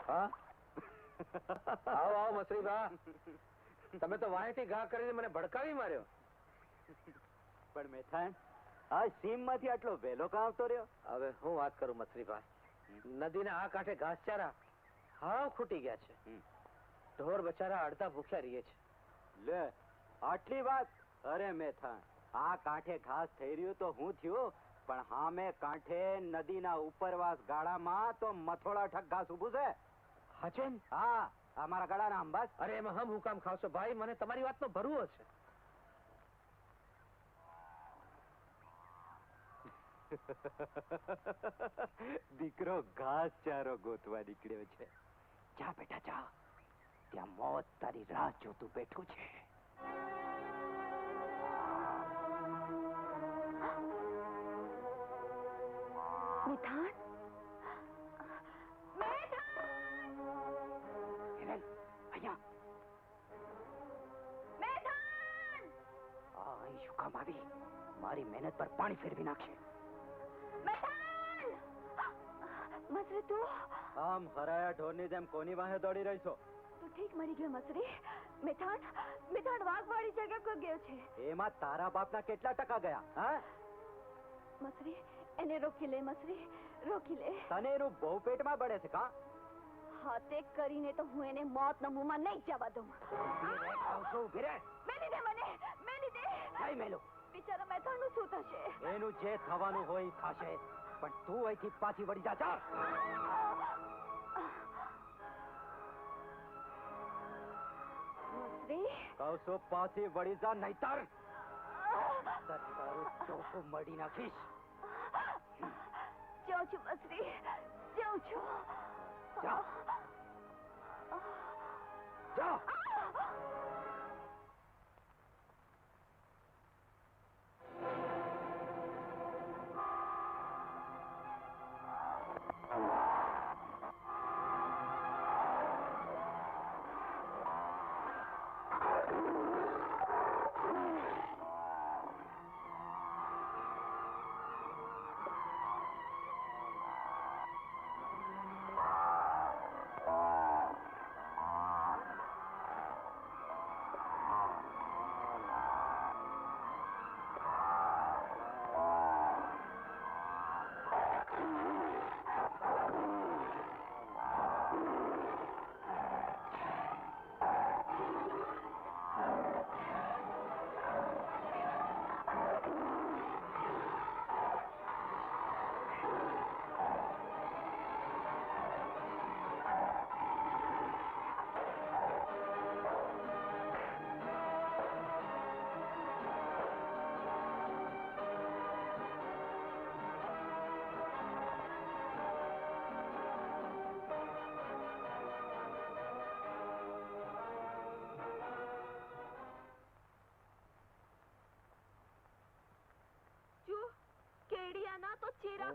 Speaker 7: હા, આવો આવો મસરી બા. તમે તો વાંયથી ઘા કરીને મને ભડકાવી માર્યો.
Speaker 8: પણ મેથાણ, આ સીમ માંથી આટલો વહેલો કાં આવતો રહ્યો?
Speaker 7: હવે હું વાત કરું મસરીભાઈ. નદીના આ કાંઠે ઘાસચારા હાવ ખૂટી ગયા છે. ઢોર બચારા અડધા ભૂખ્યા રહીએ છે.
Speaker 8: લે, આટલી વાત? અરે મેથાણ, આ કાંઠે ઘાસ થઈ રહ્યું તો હું થયું, પણ હામે કાંઠે નદીના ઉપરવાસ ગાળામાં તો મથોડા ઠક ઘાસ ઉભું છે.
Speaker 7: હાચેન?
Speaker 8: હા, આ મારા ગળાના અંબાજ.
Speaker 2: અરે એમાં હમ હું કામ ખાવશો ભાઈ, મને તમારી વાતનો ભરવો છે.
Speaker 8: દીકરો ઘાસ ચારો ગોતવા નીકળ્યો છે. જા બેટા જા, ત્યાં મોત તારી રાહ જોતું બેઠું છે.
Speaker 1: મિથાન,
Speaker 8: હિરલ, અહીંયા આ અહીં શું કામ આવી? મારી મહેનત પર પાણી ફેરવી નાખશે.
Speaker 1: મસરી તું
Speaker 8: આમ હરાયા ઢોરની જેમ કોની વાહે દોડી રહી છો?
Speaker 1: તું ઠીક મરી ગયો મસરી. મિથાન વાઘવાળી જગ્યા પર ગયો છે.
Speaker 8: એમાં તારા બાપના કેટલા ટકા ગયા? હા,
Speaker 1: મસરી એને રોકી લે, મસરી રોકી લે.
Speaker 8: તને એનું બહુ પેટમાં બળે છે કા?
Speaker 1: હાથે કરીને તો હું એને મોતના મુંહમાં નહીં જવા દઉં.
Speaker 8: ઉભી રહે.
Speaker 1: મેલી દે મને, મેલી દે.
Speaker 8: જઈ મેલો.
Speaker 1: બિચારા મેથાનનું શું થશે?
Speaker 8: એનું જે થવાનું હોય એ થશે, પણ તું અહીંથી પાછી વળી જા. જા.
Speaker 1: મસરી
Speaker 8: કહું છું પાછી વળી જા, નહીતર તારું ચોખ્ખું મળી નાખીશ.
Speaker 1: જાઉં છું મસરી, જાઉં છું.
Speaker 8: જા. જા.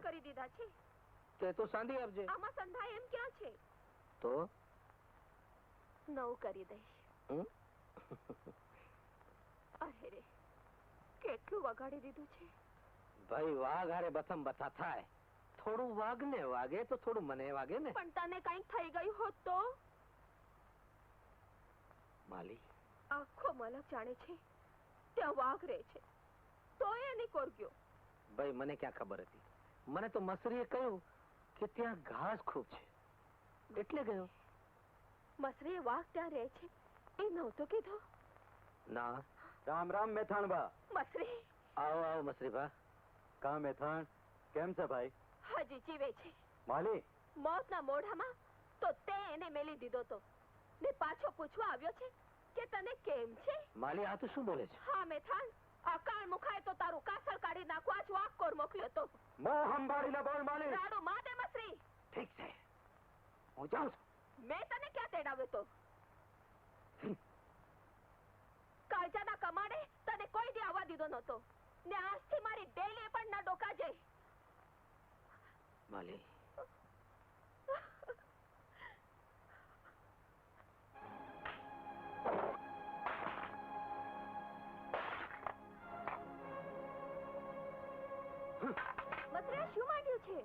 Speaker 1: કરી દીધા છે.
Speaker 2: તે તો સાંધી આપજે.
Speaker 1: આમાં સંધાય એમ ક્યાં છે?
Speaker 2: તો
Speaker 1: 9 કરી દઈશ. અરે રે, કેટલું વગાડી દીધું છે.
Speaker 2: ભાઈ વાઘ હારે બથમ બથા થાય. થોડું વાઘને વાગે તો થોડું મને વાગે ને.
Speaker 1: પણ તને કંઈક થઈ ગયું હોત તો?
Speaker 2: માલી
Speaker 1: આખો મલક જાણે છે ત્યાં વાઘ રહે છે, તો એને કોરગ્યો.
Speaker 2: ભાઈ મને ક્યાં ખબર હતી? મને તો મસરીએ કહ્યું કે ત્યાં ઘાસ ખૂબ છે એટલે ગયો.
Speaker 1: મસરીએ વાઘ ત્યાં રહે છે એ નહોતો કીધો?
Speaker 2: ના.
Speaker 8: રામ રામ મેથાણબા.
Speaker 1: મસરી
Speaker 2: આવો આવો મસરીભા.
Speaker 8: કા મેથાણ, કેમ છે ભાઈ?
Speaker 1: હજી જીવે છે.
Speaker 8: માલી
Speaker 1: મોતના મોઢામાં તો તે એને મેલી દીધો તો ને પાછો પૂછવા આવ્યો છે કે તને કેમ છે?
Speaker 2: માલી આ તો શું બોલે છે?
Speaker 1: હા મેથાણ, આ કાળ મુખાય તો તારું કાસળ કાઢી નાખવા જ વાઘકોર મોકલ્યો તો.
Speaker 8: મોં સંભાળીને બોલ માલી.
Speaker 1: રાડો માં દે મસરી.
Speaker 8: ઠીક છે, હું જાઉં છું.
Speaker 1: મેં તને ક્યાં તેડાવ્યો તો? કાળજાના કમાડે તને કોઈ દી આવવા દીધો નહોતો ને આજથી મારી ડેલી પણ ના ડોકાજે.
Speaker 2: માલી
Speaker 1: મસરે શું માંગ્યું છે?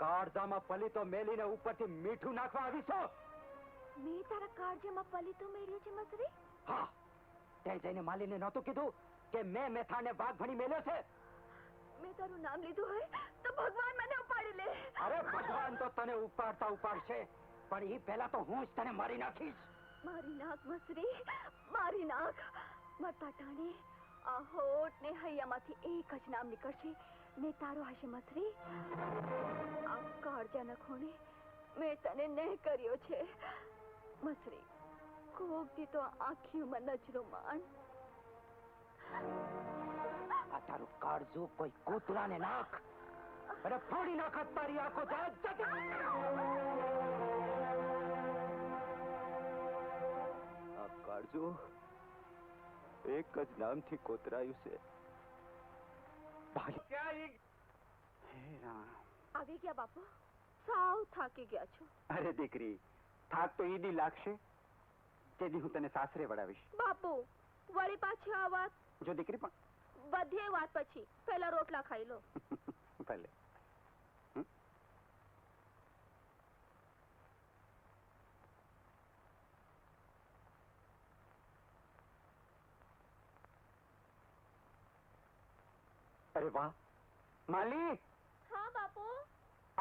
Speaker 8: કાળજામાં પલીતો મેલીને ઉપરથી મીઠું નાખવા આવી છો?
Speaker 1: મેં તારા કાળજામાં પલીતો મેળ્યું છે મસરી?
Speaker 8: હા, તે જઈને માલીને નહોતું કીધું કે મેં મેથાને વાઘ ભણી મેલ્યો છે?
Speaker 1: મેં તારું નામ લીધું હોય તો ભગવાન મને ઉપાડી લે.
Speaker 8: અરે ભગવાન તો તને ઉપાડતા ઉપાડશે, પણ એ પહેલા તો હું જ તને મારી નાખીશ.
Speaker 1: મારી નાખ મસરી, મારી નાખ. મરતા ટાણે આ હોઠ ને હૈયામાંથી એક જ નામ નીકળશે ને તારો હશે મસરી. આ કાળજાના ખૂણે મેં તને નહીં કર્યો છે. મસરી, કોક દી તો આંખીમાં નજરો માંડ.
Speaker 7: આ તારું કાળજું કોઈ કૂતરાને નાખ અને ફોડી નાખત તારી આંખો આ કાળજું એક જ નામથી કોતરાયું છે. હે રામ.
Speaker 1: આવી ગયા બાપુ? સાવ થાકી ગયા છો.
Speaker 8: અરે દીકરી, થાક તો ઈદી લાગશે તેથી હું તને સાસરે વડાવીશ.
Speaker 1: બાપુ, વળી પાછી આ વાત?
Speaker 8: જો દીકરી, પણ
Speaker 1: બધી વાત પછી પહેલા રોટલા ખાઈ લો.
Speaker 8: ભલે. અરે વાહ માલી,
Speaker 1: હા બાપુ.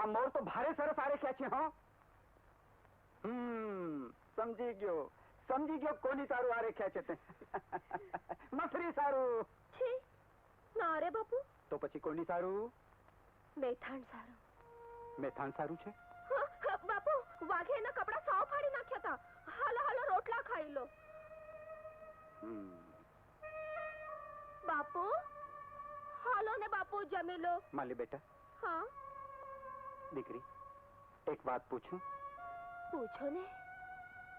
Speaker 8: આ મોર તો ભારે સરસ આરે ક્યાં છે. હા, સમજી ગયો કોની સારું આરે ક્યાં છે તે. મસરી સારું.
Speaker 1: છી, ના રે બાપુ.
Speaker 8: તો પછી કોની સારું?
Speaker 1: મેથાણ સારું.
Speaker 8: મેથાણ સારું છે?
Speaker 1: બાપુ, વાઘે એના કપડા સાવ ફાડી નાખ્યા હતા. હાલો હાલો રોટલા ખાઈ લો. બાપુ, હાલો ને બાપુ, જમી લો.
Speaker 8: માલી બેટા.
Speaker 1: હા
Speaker 8: દીકરી, એક વાત પૂછું?
Speaker 1: પૂછો ને.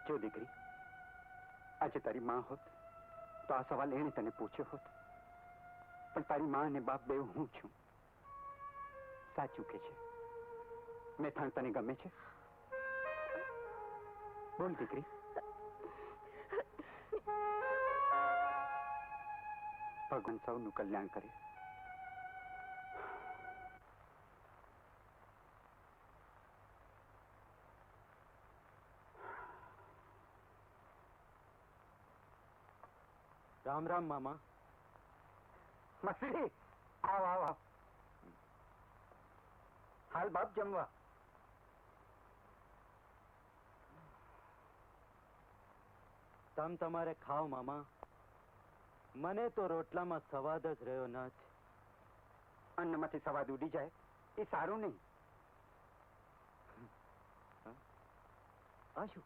Speaker 8: જો દીકરી, આજે તારી માં હોત તો આ સવાલ એને તને પૂછ્યો હોત, પણ તારી માં અને બાપ બેવ હું છું. સાચું કે છે મેથાણ તને ગમે છે? બોલ દીકરી. ભગવાન સૌનું કલ્યાણ કરે. રામ રામ મામા. મસરી, આવ આવ આવ. હાલ બાપ જમવા. તમ તમારે ખાવ મામા. મને તો રોટલામાં સ્વાદ જ રહ્યો નથી. અન્નમાંથી સ્વાદ ઉડી જાય એ સારું નહીં. આ શું?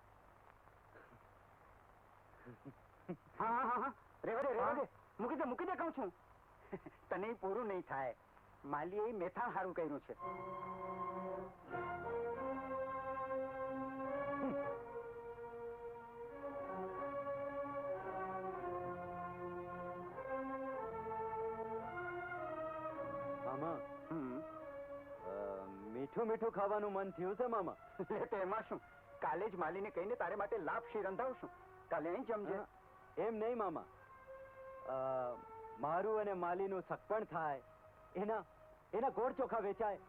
Speaker 8: હા હા હા, રેવા દે. મૂકી દે કહું છું. તને પૂરું નહીં થાય. માલીએ મેથાણ હારું કર્યું છે. મામા, મીઠું મીઠું ખાવાનું મન થયું છે મામા. એમાં શું, કાલે જ માલીને કહીને તારે માટે લાપસી રંધાવશું. કાલે અહીં જમજે. એમ નહીં મામા, મારું અને માલીનું સગપણ થાય, એના ગોળ ચોખા વેચાય.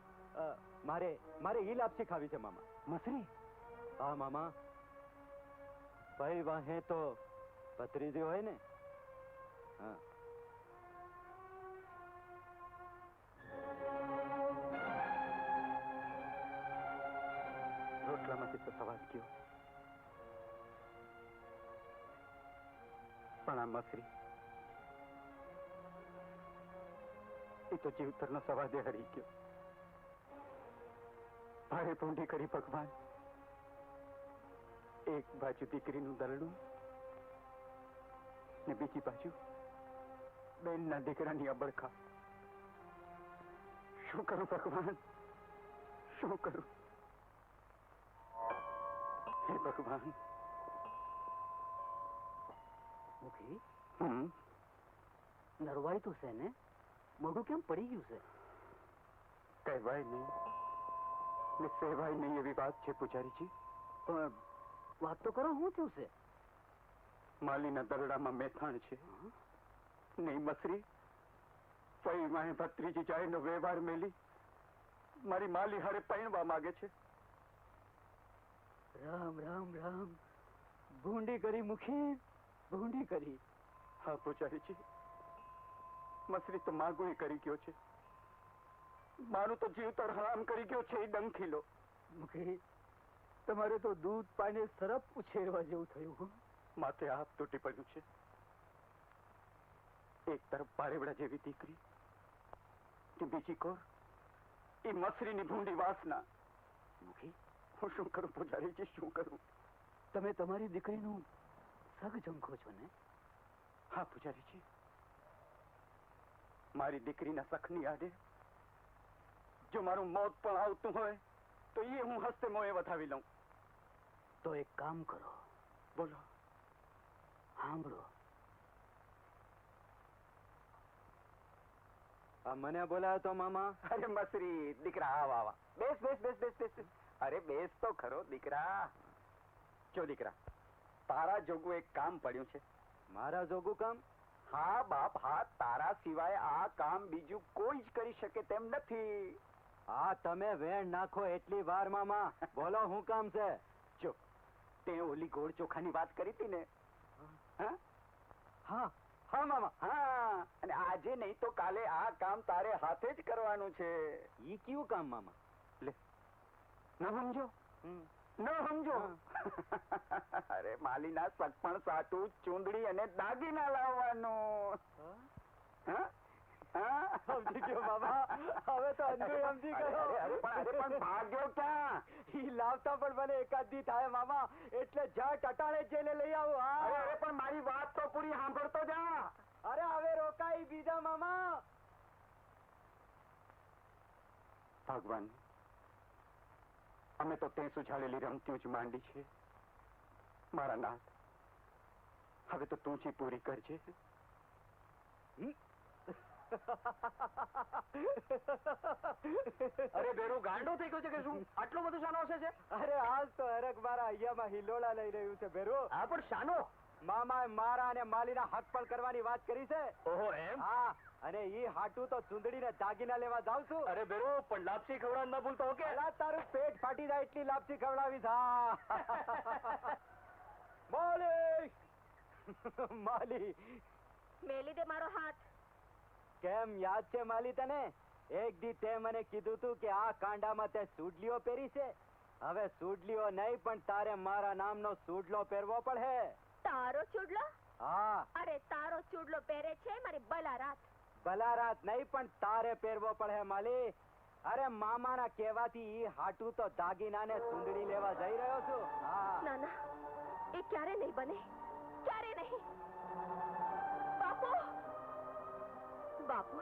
Speaker 8: મારે ઈ લાપસી ખાવી છે મામા. મસરી? હા મામા, ભાઈ વાહે તો ભત્રીજી હોય ને. હા, રોટલામાંથી તો સવાદ ગયો, પણ આ મસરી એ તો જીવતરનો સવાદે હરી ગયો. ભારે પૂંડી કરી ભગવાન. એક બાજુ દીકરીનું દરડું ને બીજી બાજુ બેનના દીકરાની અબડખા. શું કરું ભગવાન, શું કરું? હે ભગવાન.
Speaker 6: મુખી, નરવાઈ તો છે ને? મોઢું કેમ પડી ગયું છે?
Speaker 8: કહેવાય નહીં ને સહેવાય નહીં એવી વાત છે પૂજારીજી.
Speaker 6: પણ વાત તો કરો, શું થયું છે?
Speaker 8: માલીના દરડામાં મેથાણ છે. નહીં મસરી, ફઈ માહે ભત્રીજી જાયનો વ્યવહાર મેલી મારી માલી હારે પૈણવા માંગે છે.
Speaker 6: રામ રામ રામ. ભૂંડી કરી મુખી, ભૂંડી કરી.
Speaker 8: હા પૂજારીજી, મસરી તો માગું કરી ગયો છે. મારું તો જીવતર હરામ કરી ગયો છે. એ ડંખીલો.
Speaker 6: મુખી, તમારે તો દૂધ પાણી સરપ ઉછેરવા જેવું થયું.
Speaker 8: માથે હાથ તૂટી પડ્યું છે. એક તરફ પારેવડા જેવી દીકરી, બીજી કોર એ મસરીની ભૂંડી વાસના.
Speaker 6: મુખી,
Speaker 7: હું શું કરું પૂજારીજી, શું કરું?
Speaker 8: તમે તમારી દીકરીનું સગ ઝંખો છો ને?
Speaker 7: હા પૂજારીજી, મારી દીકરીના સખની આડે જો મારું મોત પણ આવતું હોય તો એ હું હસ્તે મોએ વધાવી લઉં.
Speaker 8: તો એક કામ કરો,
Speaker 7: બોલો.
Speaker 8: સાંભળો. આ મને બોલાયો તો મામા?
Speaker 7: અરે મસરી દીકરા, આવ આવ. બેસ બેસ બેસ બેસ બેસ. અરે બેસ તો ખરો દીકરા. જો દીકરા, તારા જોગું એક કામ પડ્યું છે.
Speaker 8: મારા જોગું કામ?
Speaker 7: હા બાપ હા, તારા સિવાય આ કામ બીજું કોઈ જ કરી શકે તેમ નથી.
Speaker 8: આ તમે વેણ નાખો એટલી વાર મામા. બોલો શું કામ છે?
Speaker 7: જો તે ઓલી ગોળ ચોખાની વાત કરી હતી ને? હા
Speaker 8: હા હા મામા.
Speaker 7: હા, અને આજે નહીં તો કાલે આ કામ તારે હાથે જ કરવાનું છે.
Speaker 8: ઈ કયું કામ મામા?
Speaker 7: લે, ન સમજો? ન સમજો? અરે માલીના સગપણ સાટું, ચૂંદડી અને દાગીના લાવવાનું. હા હા,
Speaker 8: સમજી ગયો મામા. હવે તો અંધું સમજી ગયો.
Speaker 7: અરે પણ ભાગ્યો ક્યાં?
Speaker 8: ઈ લાવતા પણ મને એકાદ દી થાય મામા, એટલે ઝટ અટાણે જઈને લઈ આવું. હા
Speaker 7: અરે પણ મારી વાત તો પૂરી સાંભળતો જા.
Speaker 8: અરે હવે રોકાઈ બીજા મામા.
Speaker 7: ભગવાન, અમે તો તે સુઝાડેલી રમતીઓ જ માંડી છે. મારા નાથ, હવે તો તું જ પૂરી કરજે.
Speaker 8: અરે બેરું ગાંડો થઈ ગયો છે કે શું? આટલો બધું શાનો હશે છે? અરે આજ તો હરક મારા અહીંયામાં હિલોળા લઈ રહ્યું છે બેરું. હા પણ શાનો? મામા મારા અને માલીના હક પણ કરવાની વાત કરી છે.
Speaker 7: ઓહો એમ?
Speaker 8: હા, અને ઈ હાટું તો ચૂંદડીને દાગીના લેવા જાઉં છું.
Speaker 7: અરે બેરો, પણ લાપસી ખવડાવ ન ભૂલતો. ઓકે,
Speaker 8: તારું પેટ ફાટી જાય એટલી લાપસી ખવડાવીશ. હા માલી માલી
Speaker 1: મેલી દે મારો હાથ.
Speaker 8: કેમ યાદ છે માલી તને? એક દી તે મને કીધું તું કે આ કાંડામાં તે સુડલીઓ પહેરી છે. હવે સુડલીઓ નહીં પણ તારે મારા નામનો સુડલો પહેરવો પડે.
Speaker 1: તારો ચૂડલો?
Speaker 8: હા.
Speaker 1: અરે તારો ચૂડલો પહેરે છે મારી બલારાત.
Speaker 8: બલારાત નહીં પણ તારે પહેરવો પડે માલી. અરે મામાના કહેવાથી ઈ હાટું તો દાગીના ને સુંદડી લેવા જઈ રહ્યો છું. હા.
Speaker 1: ના ના, એ ક્યારે નહીં બને, ક્યારે નહીં. બાપુ, બાપુ.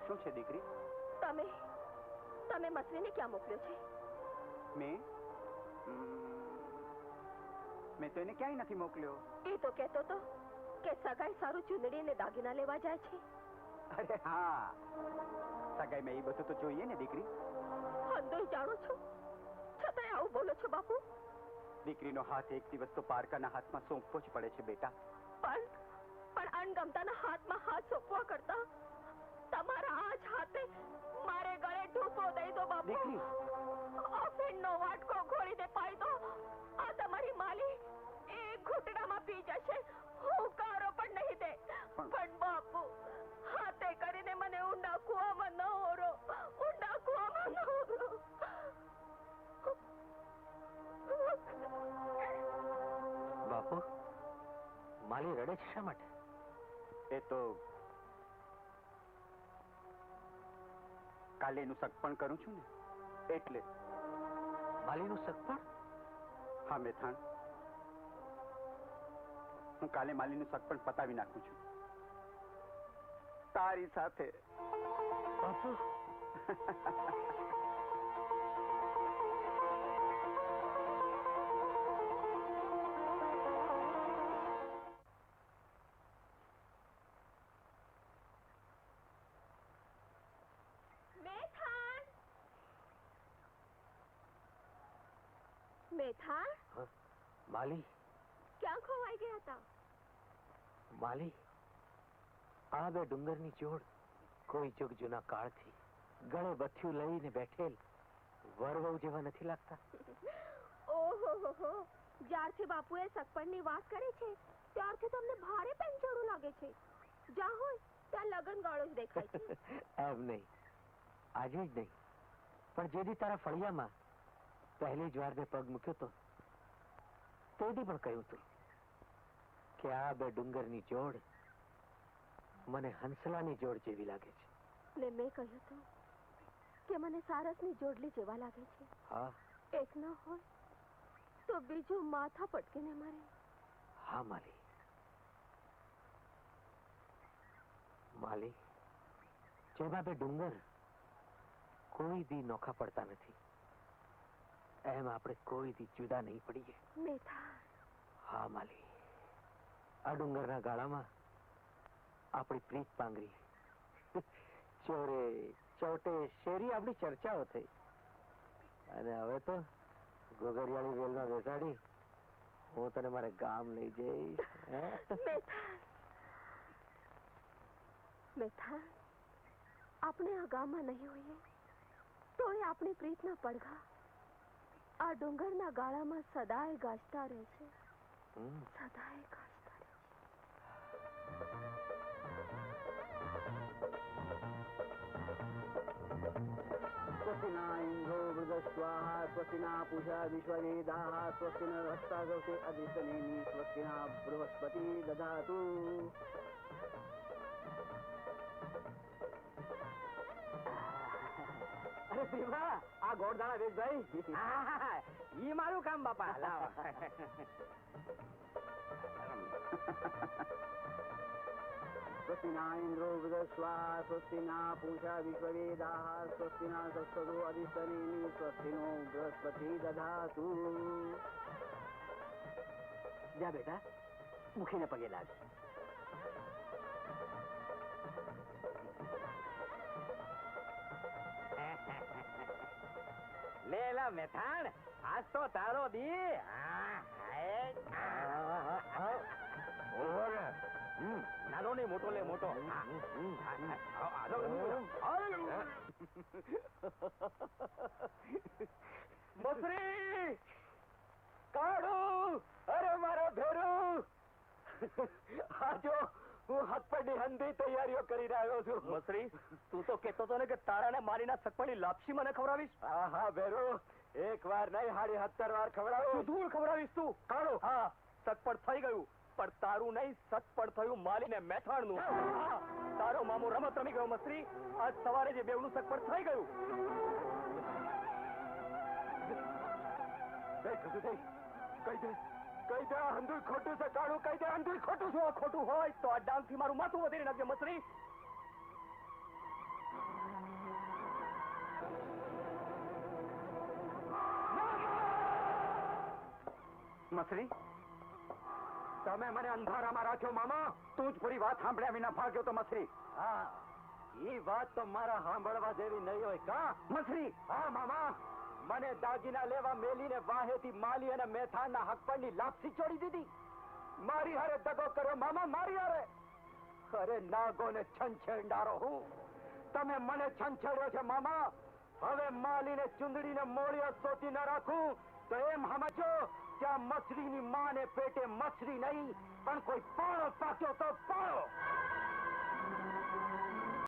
Speaker 7: શું છે દીકરી?
Speaker 1: તમે મસરીને ક્યાં મોકલ્યો છે?
Speaker 7: મેં તો એને ક્યાંય નથી મોકલ્યો.
Speaker 1: એ તો કહેતો તો કે સગાઈ સારું ચૂંદડી ને દાગીના લેવા જાય છે.
Speaker 7: અરે હા, સગાઈ મેં એ બધું તો જોઈએ ને દીકરી.
Speaker 1: હંધોય જાણો છો, છતાંય આવું બોલો છો બાપુ.
Speaker 7: દીકરીનો હાથ એક દિવસ તો પારકાના હાથમાં સોંપવો જ પડે છે બેટા.
Speaker 1: પણ અણગમતાના હાથમાં હાથ સોંપવા કરતા તમારા આ જ હાથે મારે ગળે ઢૂંપો દઈ દો બાપુ. અફીણનો વાટકો ખોલી દે પાઈ દો. આ તમારી માલી એક ઘૂંટડામાં પી જશે, હુંકારો પણ નહીં દે. પણ બાપુ, હાથે કરીને મને ઊંડા કૂવામાં ન ઓરો, ઊંડા કૂવામાં ન ઓરો.
Speaker 2: બાપુ, માલી રડે છે શા માટે?
Speaker 7: એ તો કાલે એનું સગપણ કરું છું ને એટલે.
Speaker 2: માલીનું સગપણ?
Speaker 7: હા મેથાણ, હું કાલે માલીનું સગપણ પતાવી નાખું છું તારી સાથે.
Speaker 2: બાપુ
Speaker 1: મેથાણ,
Speaker 2: માલી,
Speaker 1: ક્યાં ખોવાઈ ગયા હતા?
Speaker 2: માલી, આ બે ડુંગરની જોડ કોઈ જુગ જૂના કાળથી ગળે બથિયું લઈને બેઠેલ વરવહુ જેવા નથી લાગતા?
Speaker 1: ઓહો, જ્યારથી બાપુએ સગપણની વાત કરી છે ત્યારથી તમને ભારે પેંચાણું લાગે છે. જ્યાં હોય ત્યાં લગન ગાળો જ દેખાય છે.
Speaker 2: એમ નહીં, આજે જ નહીં, પણ જે દી તારા ફળિયામાં પહેલી જ વાર મેં પગ મૂક્યો તો તે દી પણ કહ્યું હતું કે આ બે ડુંગરની જોડ મને હંસલાની જોડ જેવી લાગે છે.
Speaker 1: ને મેં કહ્યું હતું કે મને સારસની જોડલી જેવા લાગે છે.
Speaker 2: હા,
Speaker 1: એક ન હોય તો બીજું માથા પટકીને મરે.
Speaker 5: હા માલી, માલી, જેમાં બે ડુંગર કોઈ દી નોખા પડતા નથી, એમ આપણે કોઈ દી જુદા નહીં પડીએ.
Speaker 1: મેથાણ,
Speaker 5: હા માલી, આ ડુંગરના ગાળામાં આપણી પ્રીત પાંગરી, ચોરે ચોટે શેરી આપણી ચર્ચાઓ થઈ, અને હવે તો ગોગરિયાળી વેલમાં બેસાડી હું તને મારે ગામ લઈ જઈશ.
Speaker 1: મેથાણ, મેથાણ, આપણે આ ગામમાં નહીં હોઈએ તોય આપણી પ્રીતના પડઘા આ ડુંગરના ગાળામાં સદાય ગાજતા રહેશે. સદાય ગાજતા રહેશે.
Speaker 8: स्वस्ति न इन्द्रो वृद्धस्वाहा स्वस्ति न पूषा विश्ववेदाः स्वस्ति न हस्तागौते अदिशनेमि स्वस्ति न बृहस्पति ददातु. અરે ભીમા, આ ગોળદાણા વેચ ભાઈ. ઈ મારું કામ બાપા. લાવ. स्वस्ति न इन्द्रो वृद्धस्वाहा स्वस्ति न पूषा विश्ववेदाः स्वस्ति न सरस्वतो अधिष्ठनेमि स्वस्ति नो बृहस्पति दधातु. જા બેટા, મુખીને પગે લાગ. લે લા મેથાણ, આજ તો તારો દી. નાનો ને મોટો લે મોટો. મસરી કાઢું. અરે મારો ભેરું, આજો હું હથપડી હંધી તૈયારીઓ કરી રહ્યો છું. મસરી, તું તો કેતો તો ને કે તારાને મારીના સકપડી લાપસી મને ખવડાવીશ. હા હા ભેરું, એક વાર નહીં 17 વાર ખવડાવું. ધૂળ ખવડાવીશ તું. કાઢો. હા, સકપડ થઈ ગયું, પણ તારું નહીં, સટપડ થયું માલી ને મેઠાણનું. તારો મામો રમત રમી ગયો મસરી. આજ સવારે જે બેવનું સટપડ થઈ ગયું. કઈ દે અંધું ખોટું છે. કાળું કઈ દે અંધું ખોટું છે. ખોટું હોય તો આ ડાંગ થી મારું માથું વધારી નાખજે મસરી. મસરી, તમે મને અંધારામાં રાખ્યો મામા. તું જ પૂરી વાત સાંભળ્યા વિના ભાગ્યો તો મસરી. હા, એ વાત તો મારા સાંભળવા જેવી નહીં હોય કા મસરી? હા મામા, મને દાગીના લેવા મેલીને વાહેથી માલી અને મેથાણના હકપણની લાપસી ચોડી દીધી. મારી હારે દગો કર્યો મામા, મારી હારે. અરે નાગો ને છંછેડારો હું. તમે મને છંછેડ્યો છે મામા. હવે માલીને ચુંદડીને મોળિયો સોતી ન રાખું તો એમ સમજો કે આ મછલીની માને પેટે મછલી નહીં, પણ કોઈ પાણો પાક્યો તો પાણો.